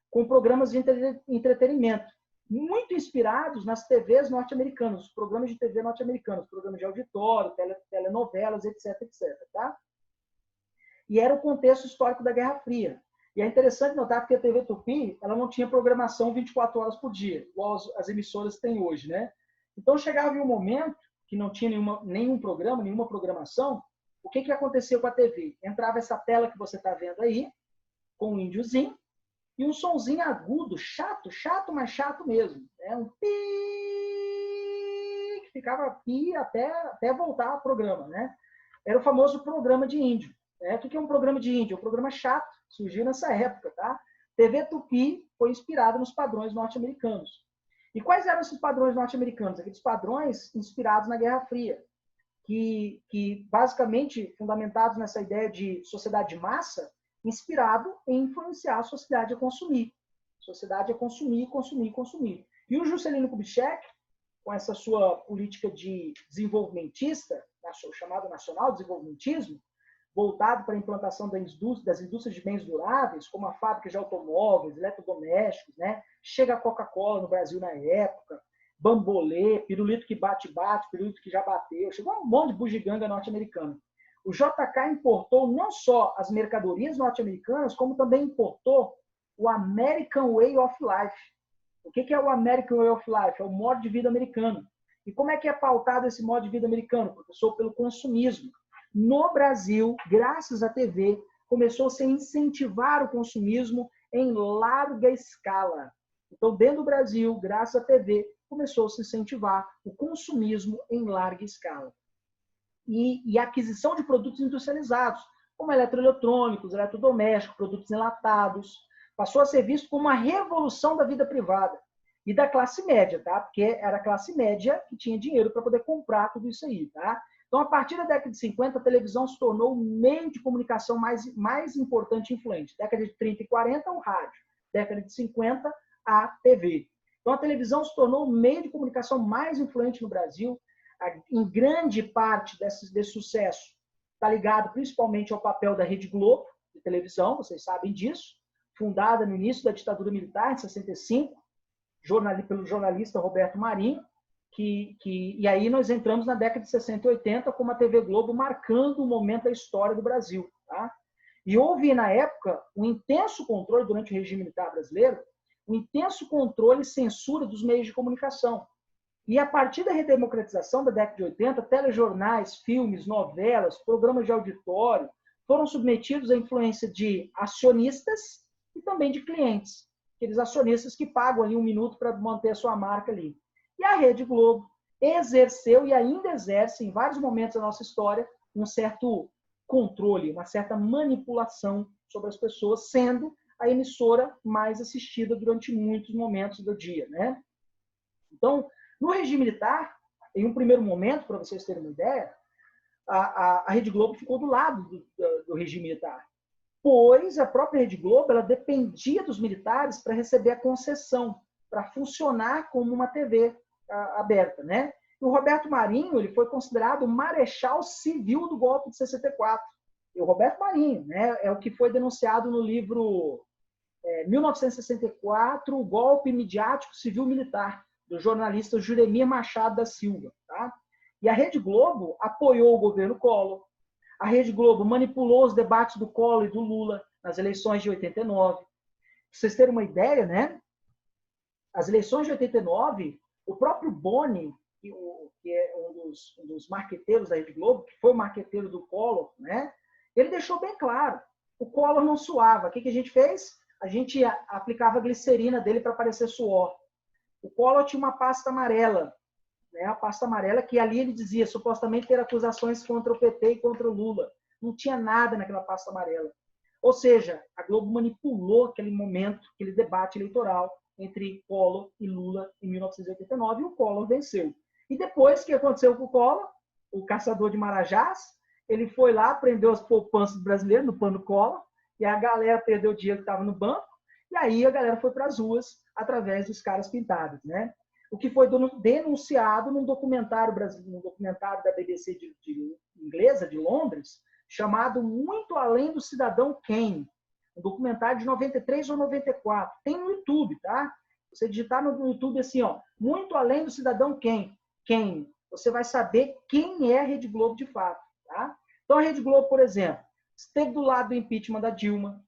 com programas de entretenimento, muito inspirados nas TVs norte-americanas, os programas de TV norte-americanos, programas de auditório, telenovelas, etc, etc. Tá? E era o contexto histórico da Guerra Fria. E é interessante notar que a TV Tupi ela não tinha programação 24 horas por dia, igual as emissoras têm hoje. Né? Então chegava em um momento que não tinha nenhum programa, nenhuma programação, o que aconteceu com a TV? Entrava essa tela que você está vendo aí, com um índiozinho, e um sonzinho agudo, chato, mas chato mesmo. Um pi, que ficava pi até voltar ao programa. Né? Era o famoso programa de índio. O que é um programa de índio? É um programa chato, surgiu nessa época. Tá? TV Tupi foi inspirada nos padrões norte-americanos. E quais eram esses padrões norte-americanos? Aqueles padrões inspirados na Guerra Fria, que basicamente fundamentados nessa ideia de sociedade de massa, inspirado em influenciar a sociedade a consumir. Sociedade a consumir, consumir, consumir. E o Juscelino Kubitschek, com essa sua política de desenvolvimentista, o chamado nacional desenvolvimentismo, voltado para a implantação das indústrias de bens duráveis, como a fábrica de automóveis, eletrodomésticos, né? Chega a Coca-Cola no Brasil na época, bambolê, pirulito que bate-bate, pirulito que já bateu, chegou um monte de bugiganga norte-americana. O JK importou não só as mercadorias norte-americanas, como também importou o American Way of Life. O que é o American Way of Life? É o modo de vida americano. E como é que é pautado esse modo de vida americano, professor? Pelo consumismo. No Brasil, graças à TV, começou-se a incentivar o consumismo em larga escala. Então, dentro do Brasil, graças à TV, começou-se a incentivar o consumismo em larga escala. E a aquisição de produtos industrializados, como eletroeletrônicos, eletrodomésticos, produtos enlatados, passou a ser visto como uma revolução da vida privada e da classe média, tá? Porque era a classe média que tinha dinheiro para poder comprar tudo isso aí, tá? Então, a partir da década de 50, a televisão se tornou o meio de comunicação mais importante e influente. Década de 30 e 40, o rádio. Década de 50, a TV. Então, a televisão se tornou o meio de comunicação mais influente no Brasil. Em grande parte desse sucesso está ligado principalmente ao papel da Rede Globo, de televisão, vocês sabem disso, fundada no início da ditadura militar, em 65, pelo jornalista Roberto Marinho, e aí nós entramos na década de 60 e 80 com a TV Globo marcando um momento da história do Brasil. Tá? E houve, na época, um intenso controle, durante o regime militar brasileiro, um intenso controle e censura dos meios de comunicação. E a partir da redemocratização da década de 80, telejornais, filmes, novelas, programas de auditório foram submetidos à influência de acionistas e também de clientes. Aqueles acionistas que pagam ali um minuto para manter a sua marca ali. E a Rede Globo exerceu e ainda exerce, em vários momentos da nossa história, um certo controle, uma certa manipulação sobre as pessoas, sendo a emissora mais assistida durante muitos momentos do dia. Né? Então, no regime militar, em um primeiro momento, para vocês terem uma ideia, a Rede Globo ficou do lado do regime militar, pois a própria Rede Globo ela dependia dos militares para receber a concessão, para funcionar como uma TV aberta. Né? E o Roberto Marinho ele foi considerado o marechal civil do golpe de 64. E o Roberto Marinho, né, é o que foi denunciado no livro 1964, o golpe midiático civil-militar, do jornalista Juremir Machado da Silva. Tá? E a Rede Globo apoiou o governo Collor. A Rede Globo manipulou os debates do Collor e do Lula nas eleições de 89. Para vocês terem uma ideia, né? As eleições de 89, o próprio Boni, que é um dos marqueteiros da Rede Globo, que foi o marqueteiro do Collor, né? Ele deixou bem claro, o Collor não suava. O que a gente fez? A gente aplicava a glicerina dele para parecer suor. O Collor tinha uma pasta amarela, né? A pasta amarela que ali ele dizia supostamente ter acusações contra o PT e contra o Lula. Não tinha nada naquela pasta amarela. Ou seja, a Globo manipulou aquele momento, aquele debate eleitoral entre Collor e Lula em 1989 e o Collor venceu. E depois, o que aconteceu com o Collor? O caçador de marajás, ele foi lá, prendeu as poupanças brasileiras no plano Collor, e a galera perdeu o dinheiro que estava no banco, e aí a galera foi para as ruas através dos caras pintados, né? O que foi denunciado num documentário da BBC inglesa, de Londres, chamado Muito Além do Cidadão Kane, um documentário de 93 ou 94. Tem no YouTube, tá? Você digitar no YouTube assim, ó, Muito Além do Cidadão Kane, você vai saber quem é a Rede Globo de fato, tá? Então a Rede Globo, por exemplo, esteve do lado do impeachment da Dilma.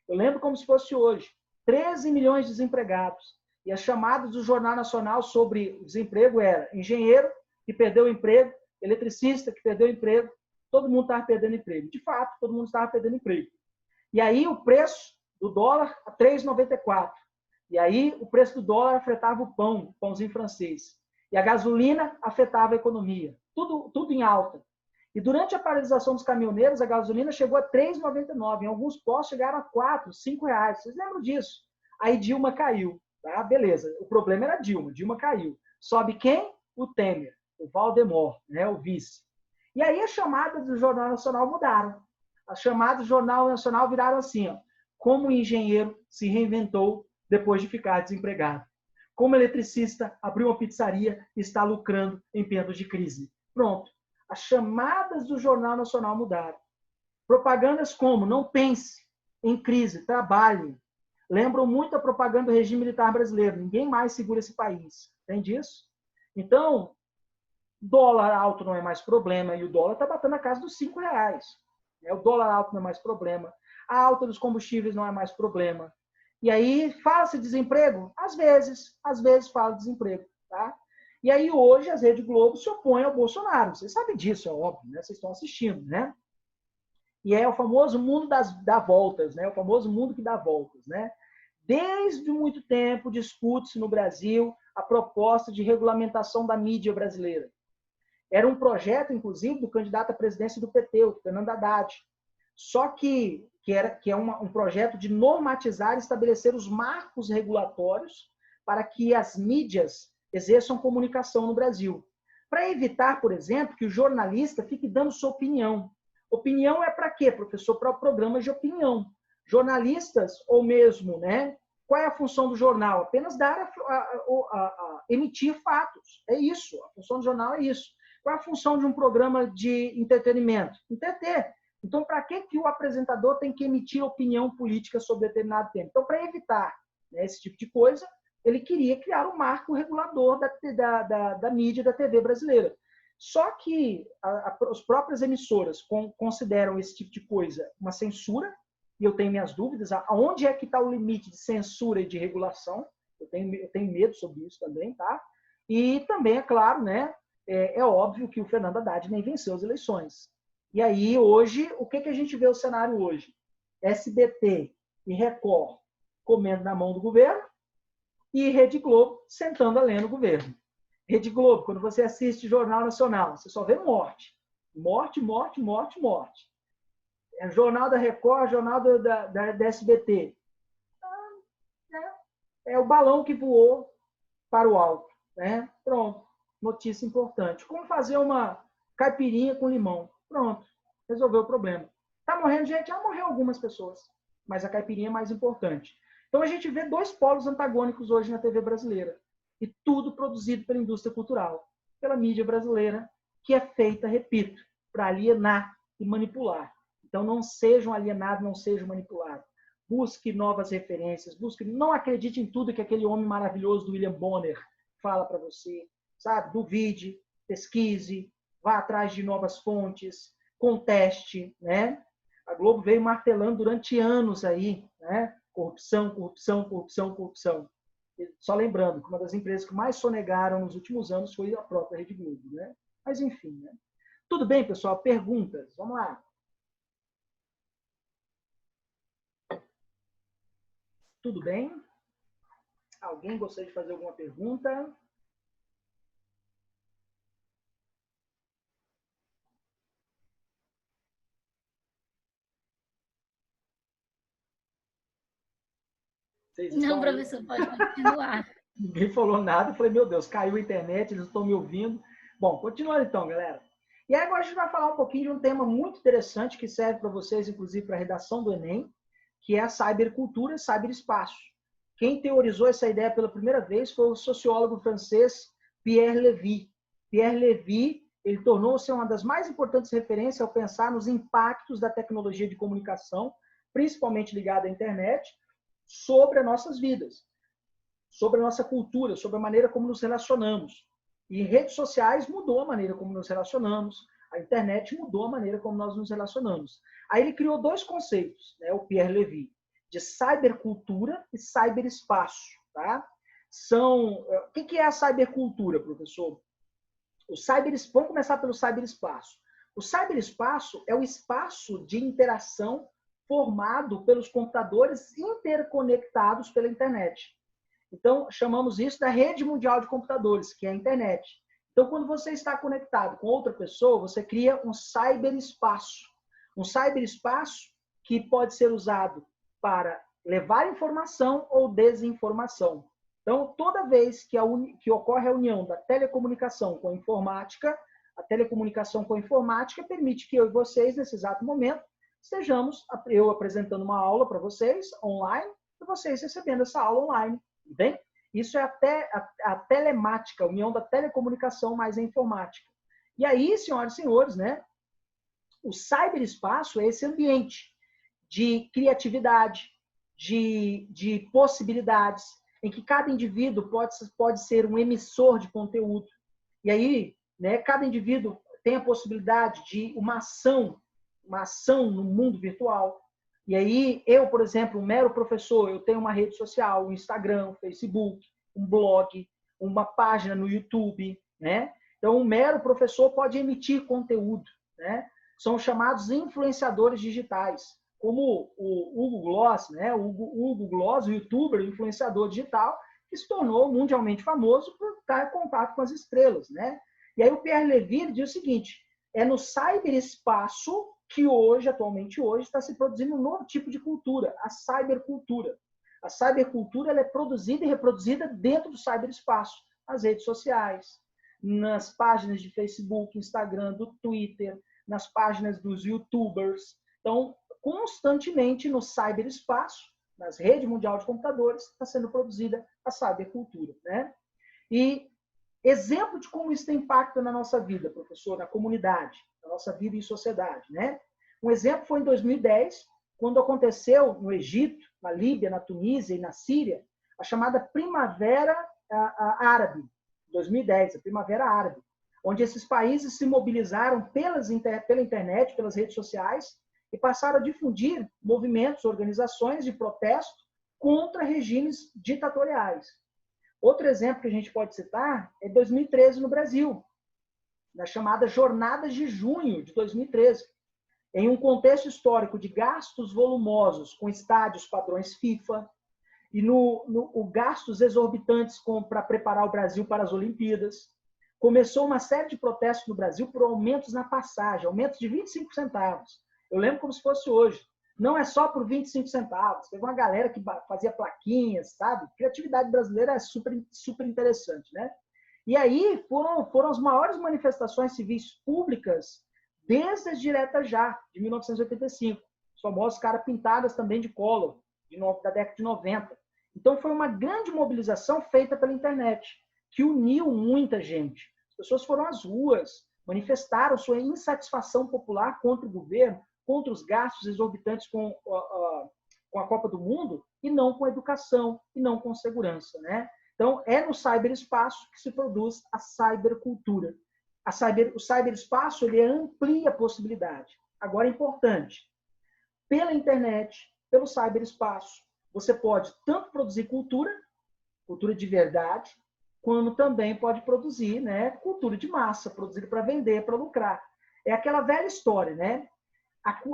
Eu lembro como se fosse hoje. 13 milhões de desempregados. E as chamadas do Jornal Nacional sobre o desemprego era engenheiro que perdeu o emprego, eletricista que perdeu o emprego, todo mundo estava perdendo emprego. De fato, todo mundo estava perdendo emprego. E aí o preço do dólar a 3,94. E aí o preço do dólar afetava o pão, o pãozinho francês. E a gasolina afetava a economia. Tudo em alta. E durante a paralisação dos caminhoneiros, a gasolina chegou a 3,99. Em alguns postos chegaram a 4, 5 reais. Vocês lembram disso? Aí Dilma caiu. Tá? Beleza. O problema era Dilma. Dilma caiu. Sobe quem? O Temer. O Valdemar, né? O vice. E aí as chamadas do Jornal Nacional mudaram. As chamadas do Jornal Nacional viraram assim, ó, como o engenheiro se reinventou depois de ficar desempregado. Como eletricista abriu uma pizzaria e está lucrando em tempos de crise. Pronto. As chamadas do Jornal Nacional mudaram. Propagandas como não pense em crise, trabalhe. Lembram muito a propaganda do regime militar brasileiro. Ninguém mais segura esse país. Entende isso? Então, dólar alto não é mais problema e o dólar está batendo na casa dos 5 reais. O dólar alto não é mais problema. A alta dos combustíveis não é mais problema. E aí, fala-se desemprego? Às vezes fala desemprego. Tá? E aí, hoje, as Rede Globo se opõem ao Bolsonaro. Vocês sabem disso, é óbvio, né? Vocês estão assistindo, né? E é o famoso mundo dá voltas, né? O famoso mundo que dá voltas, né? Desde muito tempo, discute-se no Brasil a proposta de regulamentação da mídia brasileira. Era um projeto, inclusive, do candidato à presidência do PT, o Fernando Haddad. Só que é um projeto de normatizar e estabelecer os marcos regulatórios para que as mídias exerçam comunicação no Brasil. Para evitar, por exemplo, que o jornalista fique dando sua opinião. Opinião é para quê, professor? Para programas de opinião. Jornalistas, ou mesmo, né? Qual é a função do jornal? Apenas emitir fatos. É isso. A função do jornal é isso. Qual é a função de um programa de entretenimento? Entreter. Então, para que o apresentador tem que emitir opinião política sobre determinado tema? Então, para evitar, né, esse tipo de coisa, ele queria criar um marco regulador da mídia da TV brasileira. Só que as próprias emissoras consideram esse tipo de coisa uma censura, e eu tenho minhas dúvidas, aonde é que está o limite de censura e de regulação? Eu tenho medo sobre isso também, tá? E também, é claro, né, é óbvio que o Fernando Haddad nem venceu as eleições. E aí, hoje, o que a gente vê o cenário hoje? SBT e Record comendo na mão do governo e Rede Globo sentando a lenha no governo. Rede Globo, quando você assiste Jornal Nacional, você só vê morte. Morte, morte, morte, morte. É Jornal da Record, Jornal da SBT. É o balão que voou para o alto. Né? Pronto. Notícia importante. Como fazer uma caipirinha com limão? Pronto. Resolveu o problema. Está morrendo gente? Já morreu algumas pessoas. Mas a caipirinha é mais importante. Então a gente vê dois polos antagônicos hoje na TV brasileira. E tudo produzido pela indústria cultural, pela mídia brasileira, que é feita, repito, para alienar e manipular. Então não sejam alienados, não sejam manipulados. Busque novas referências, não acredite em tudo que aquele homem maravilhoso do William Bonner fala para você, sabe? Duvide, pesquise, vá atrás de novas fontes, conteste, né? A Globo veio martelando durante anos aí, né? Corrupção, corrupção, corrupção, corrupção. Só lembrando que uma das empresas que mais sonegaram nos últimos anos foi a própria Rede Globo, né? Mas enfim, né? Tudo bem, pessoal? Perguntas? Vamos lá. Tudo bem? Alguém gostaria de fazer alguma pergunta? Não, professor, pode continuar. Ninguém falou nada. Eu falei, meu Deus, caiu a internet, eles estão me ouvindo. Bom, continuando então, galera. E aí agora a gente vai falar um pouquinho de um tema muito interessante que serve para vocês, inclusive para a redação do Enem, que é a cybercultura e cyberespaço. Quem teorizou essa ideia pela primeira vez foi o sociólogo francês Pierre Levy. Pierre Levy, ele tornou-se uma das mais importantes referências ao pensar nos impactos da tecnologia de comunicação, principalmente ligada à internet, sobre as nossas vidas, sobre a nossa cultura, sobre a maneira como nos relacionamos. E redes sociais mudou a maneira como nos relacionamos, a internet mudou a maneira como nós nos relacionamos. Aí ele criou dois conceitos, né, o Pierre Levy, de cybercultura e cyberespaço. Tá? O que é a cybercultura, professor? Vamos começar pelo cyberespaço. O cyberespaço é o espaço de interação formado pelos computadores interconectados pela internet. Então, chamamos isso da rede mundial de computadores, que é a internet. Então, quando você está conectado com outra pessoa, você cria um cyberespaço. Um cyberespaço que pode ser usado para levar informação ou desinformação. Então, toda vez que ocorre a união da telecomunicação com a informática, a telecomunicação com a informática permite que eu e vocês, nesse exato momento, estejamos, eu apresentando uma aula para vocês online, e vocês recebendo essa aula online. Bem? Isso é a telemática, a união da telecomunicação mais a informática. E aí, senhoras e senhores, né, o cyberespaço é esse ambiente de criatividade, de possibilidades, em que cada indivíduo pode ser um emissor de conteúdo. E aí, né, cada indivíduo tem a possibilidade de uma ação no mundo virtual. E aí, eu, por exemplo, um mero professor, eu tenho uma rede social, um Instagram, um Facebook, um blog, uma página no YouTube, né? Então, um mero professor pode emitir conteúdo, né? São chamados influenciadores digitais, como o Hugo Gloss, né? O Hugo Gloss, o youtuber, o influenciador digital, que se tornou mundialmente famoso por estar em contato com as estrelas, né? E aí o Pierre Levy diz o seguinte, é no cyberespaço que atualmente hoje, está se produzindo um novo tipo de cultura, a cybercultura. A cybercultura ela é produzida e reproduzida dentro do cyberespaço, nas redes sociais, nas páginas de Facebook, Instagram, do Twitter, nas páginas dos YouTubers. Então, constantemente no cyberespaço, nas redes mundiais de computadores, está sendo produzida a cybercultura, né? E exemplo de como isso tem impacto na nossa vida, professor, na comunidade, na nossa vida em sociedade, né? Um exemplo foi em 2010, quando aconteceu no Egito, na Líbia, na Tunísia e na Síria, a chamada Primavera Árabe, 2010, a Primavera Árabe, onde esses países se mobilizaram pela internet, pelas redes sociais, e passaram a difundir movimentos, organizações de protesto contra regimes ditatoriais. Outro exemplo que a gente pode citar é 2013 no Brasil, na chamada Jornadas de Junho de 2013, em um contexto histórico de gastos volumosos com estádios padrões FIFA e gastos exorbitantes para preparar o Brasil para as Olimpíadas. Começou uma série de protestos no Brasil por aumentos na passagem, aumentos de 25 centavos. Eu lembro como se fosse hoje. Não é só por 25 centavos. Teve uma galera que fazia plaquinhas, sabe? Criatividade brasileira é super interessante, né? E aí foram as maiores manifestações civis públicas desde as diretas já, de 1985. Os famosos caras pintadas também de Collor, da década de 90. Então foi uma grande mobilização feita pela internet, que uniu muita gente. As pessoas foram às ruas, manifestaram sua insatisfação popular contra o governo, contra os gastos exorbitantes com a Copa do Mundo, e não com a educação, e não com segurança, né? Então, é no cyberespaço que se produz a cybercultura. O cyberespaço ele amplia a possibilidade. Agora, é importante, pela internet, pelo cyberespaço, você pode tanto produzir cultura de verdade, como também pode produzir, né, cultura de massa, produzida para vender, para lucrar. É aquela velha história, né?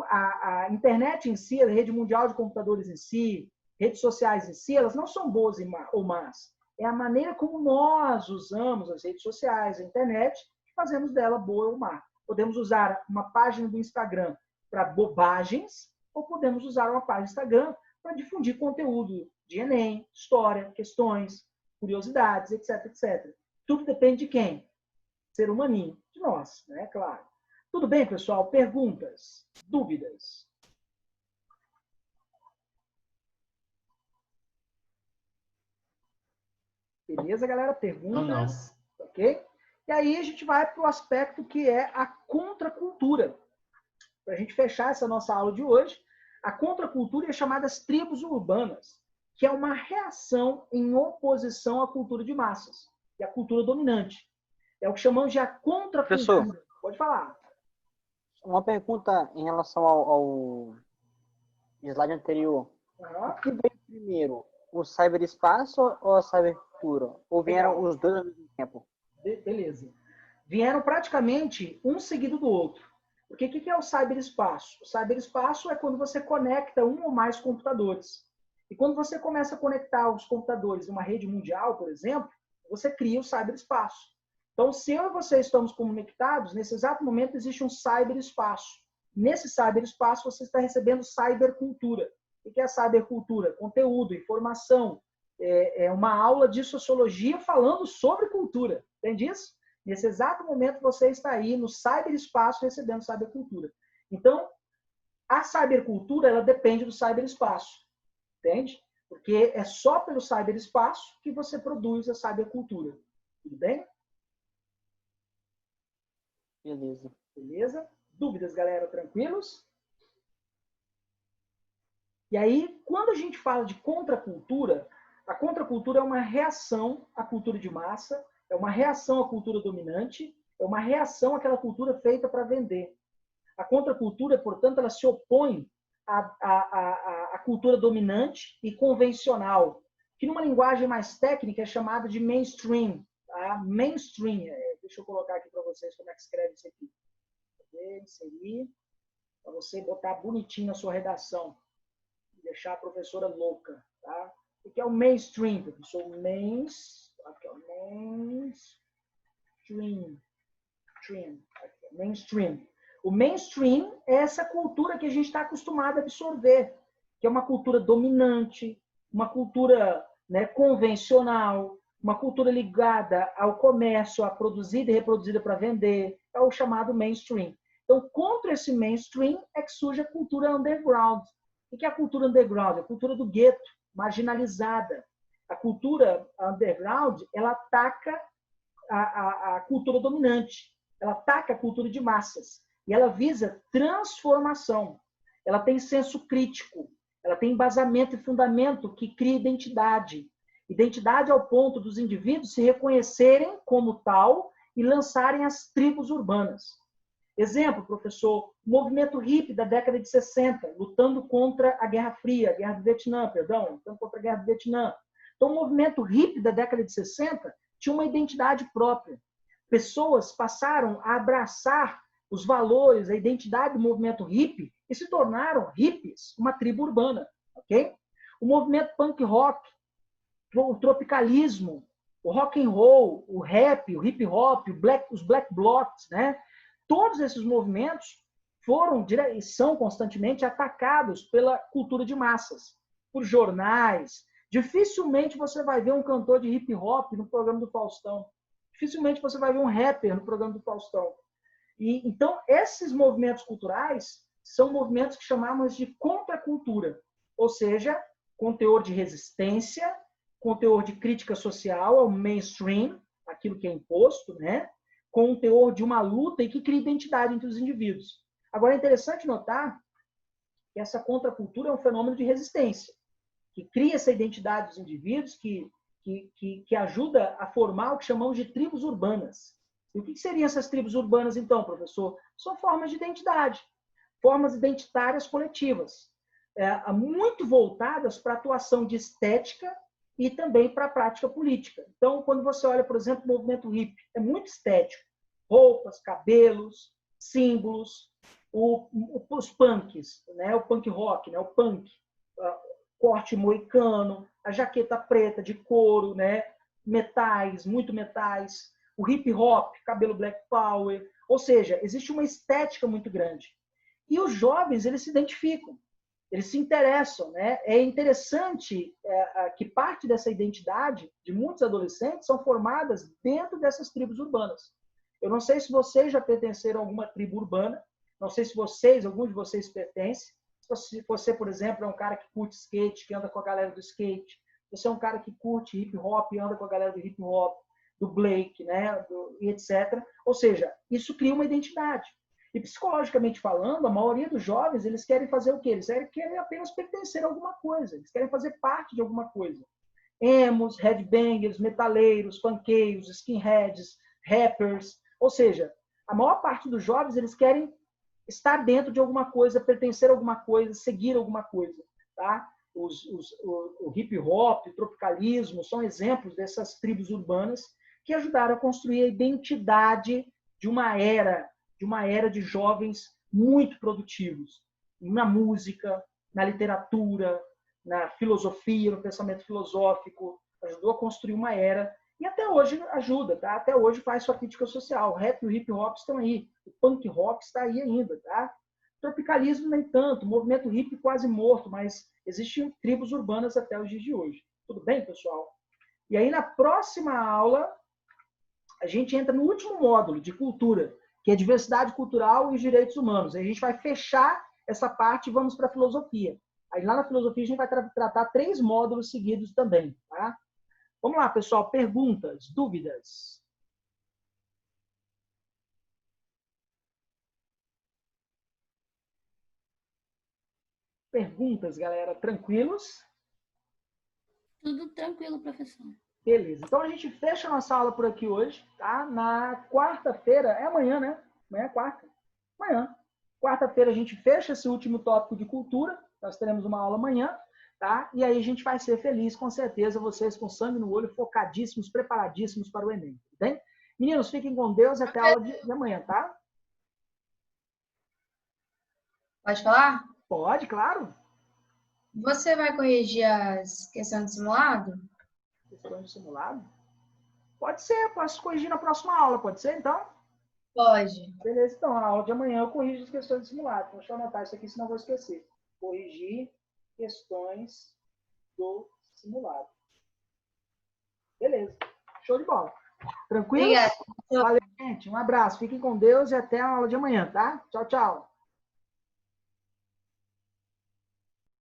A internet em si, a rede mundial de computadores em si, redes sociais em si, elas não são boas ou más. É a maneira como nós usamos as redes sociais, a internet, que fazemos dela boa ou má. Podemos usar uma página do Instagram para bobagens, ou podemos usar uma página do Instagram para difundir conteúdo de Enem, história, questões, curiosidades, etc, etc. Tudo depende de quem? ser humaninho de nós, né? Claro. Tudo bem, pessoal? Perguntas? Dúvidas? Beleza, galera? Perguntas? Não. Ok? E aí a gente vai para o aspecto que é a contracultura. Para a gente fechar essa nossa aula de hoje, a contracultura é chamada das tribos urbanas, que é uma reação em oposição à cultura de massas, que é a cultura dominante. É o que chamamos de a contracultura. Professor, Pode falar. uma pergunta em relação ao slide anterior. O que veio primeiro? O cyberespaço ou a cybercultura? Ou vieram os dois ao mesmo tempo? Beleza. Vieram praticamente um seguido do outro. Porque o que é o cyberespaço? O cyberespaço é quando você conecta um ou mais computadores. E quando você começa a conectar os computadores em uma rede mundial, por exemplo, você cria o cyberespaço. Então, se eu e você estamos conectados, nesse exato momento existe um cyberespaço. Nesse cyberespaço, você está recebendo cybercultura. O que é a cybercultura? Conteúdo, informação. É uma aula de sociologia falando sobre cultura. Entende isso? Nesse exato momento, você está aí no cyberespaço recebendo cybercultura. Então, a cybercultura, ela depende do cyberespaço. Entende? Porque é só pelo cyberespaço que você produz a cybercultura. Tudo bem? Beleza. Beleza? Dúvidas, galera? Tranquilos? E aí, quando a gente fala de contracultura, a contracultura é uma reação à cultura de massa, é uma reação à cultura dominante, é uma reação àquela cultura feita para vender. A contracultura, portanto, ela se opõe à cultura dominante e convencional, que numa linguagem mais técnica é chamada de mainstream. Tá? Mainstream. Deixa eu colocar aqui para vocês como é que escreve isso aqui. Inserir, para você botar bonitinho na sua redação. Deixar a professora louca. Tá? O que é o mainstream, professor? Mainstream. O mainstream é essa cultura que a gente está acostumado a absorver, que é uma cultura dominante, uma cultura, né, convencional, uma cultura ligada ao comércio, a produzida e reproduzida para vender, é o chamado mainstream. Então, contra esse mainstream é que surge a cultura underground. O que é a cultura underground? A cultura do gueto, marginalizada. A cultura underground, ela ataca a cultura dominante, ela ataca a cultura de massas. E ela visa transformação. Ela tem senso crítico, ela tem embasamento e fundamento que cria identidade. Identidade ao ponto dos indivíduos se reconhecerem como tal e lançarem as tribos urbanas. Exemplo, professor, o movimento hippie da década de 60, lutando contra a Guerra Fria, a Guerra do Vietnã, perdão, lutando contra a Guerra do Vietnã. Então, o movimento hippie da década de 60 tinha uma identidade própria. Pessoas passaram a abraçar os valores, a identidade do movimento hippie e se tornaram hippies, uma tribo urbana, ok? O movimento punk rock, o tropicalismo, o rock and roll, o rap, o hip hop, os black blocs, né? Todos esses movimentos foram e são constantemente atacados pela cultura de massas, por jornais. Dificilmente você vai ver um cantor de hip hop no programa do Faustão. Dificilmente você vai ver um rapper no programa do Faustão. E, então, esses movimentos culturais são movimentos que chamamos de contracultura, ou seja, com teor de resistência, com teor de crítica social ao mainstream, aquilo que é imposto, né? Com um teor de uma luta e que cria identidade entre os indivíduos. Agora, é interessante notar que essa contracultura é um fenômeno de resistência, que cria essa identidade dos indivíduos, que ajuda a formar o que chamamos de tribos urbanas. E o que seriam essas tribos urbanas, então, professor? São formas de identidade, formas identitárias coletivas, muito voltadas para a atuação de estética e também para a prática política. Então, quando você olha, por exemplo, o movimento hippie, é muito estético. Roupas, cabelos, símbolos, os punks, né? O punk rock, né? O punk, corte moicano, a jaqueta preta de couro, né? Metais, muito metais, o hip hop, cabelo black power, ou seja, existe uma estética muito grande. E os jovens, eles se identificam, eles se interessam, né? É interessante que parte dessa identidade de muitos adolescentes são formadas dentro dessas tribos urbanas. Eu não sei se vocês já pertenceram a alguma tribo urbana, não sei se alguns de vocês pertencem. Se você, por exemplo, é um cara que curte skate, que anda com a galera do skate, você é um cara que curte hip hop, anda com a galera do hip hop, do Blake, né, e etc. Ou seja, isso cria uma identidade. E psicologicamente falando, a maioria dos jovens, eles querem fazer o quê? Eles querem apenas pertencer a alguma coisa, eles querem fazer parte de alguma coisa. Emos, headbangers, metaleiros, punkeiros, skinheads, rappers, ou seja, a maior parte dos jovens, eles querem estar dentro de alguma coisa, pertencer a alguma coisa, seguir alguma coisa, tá? O hip hop, o tropicalismo, são exemplos dessas tribos urbanas que ajudaram a construir a identidade de uma era de jovens muito produtivos, na música, na literatura, na filosofia, no pensamento filosófico, ajudou a construir uma era e até hoje ajuda, tá? Até hoje faz sua crítica social. O rap e o hip hop estão aí, o punk rock está aí ainda, tá? O tropicalismo nem tanto, o movimento hippie quase morto, mas existem tribos urbanas até os dias de hoje. Tudo bem, pessoal? E aí na próxima aula a gente entra no último módulo de cultura, que é diversidade cultural e os direitos humanos. Aí a gente vai fechar essa parte e vamos para a filosofia. Aí lá na filosofia a gente vai tratar 3 módulos seguidos também, tá? Vamos lá, pessoal. Perguntas, dúvidas? Perguntas, galera. Tranquilos? Tudo tranquilo, professor. Beleza. Então a gente fecha a nossa aula por aqui hoje, tá? Na quarta-feira, é amanhã, né? Amanhã é quarta. Amanhã. Quarta-feira a gente fecha esse último tópico de cultura. Nós teremos uma aula amanhã, tá? E aí a gente vai ser feliz, com certeza, vocês com sangue no olho, focadíssimos, preparadíssimos para o Enem, tá bem? Meninos, fiquem com Deus até a aula de amanhã, tá? Pode falar? Pode, claro. Você vai corrigir as questões de simulado? Questão de simulado? Pode ser, posso corrigir na próxima aula, pode ser, então? Pode. Beleza, então, na aula de amanhã eu corrijo as questões de simulado. Então, deixa eu anotar isso aqui, senão eu vou esquecer. Corrigir questões do simulado. Beleza, show de bola. Tranquilo? Obrigada. Valeu, gente. Um abraço, fiquem com Deus e até a aula de amanhã, tá? Tchau, tchau.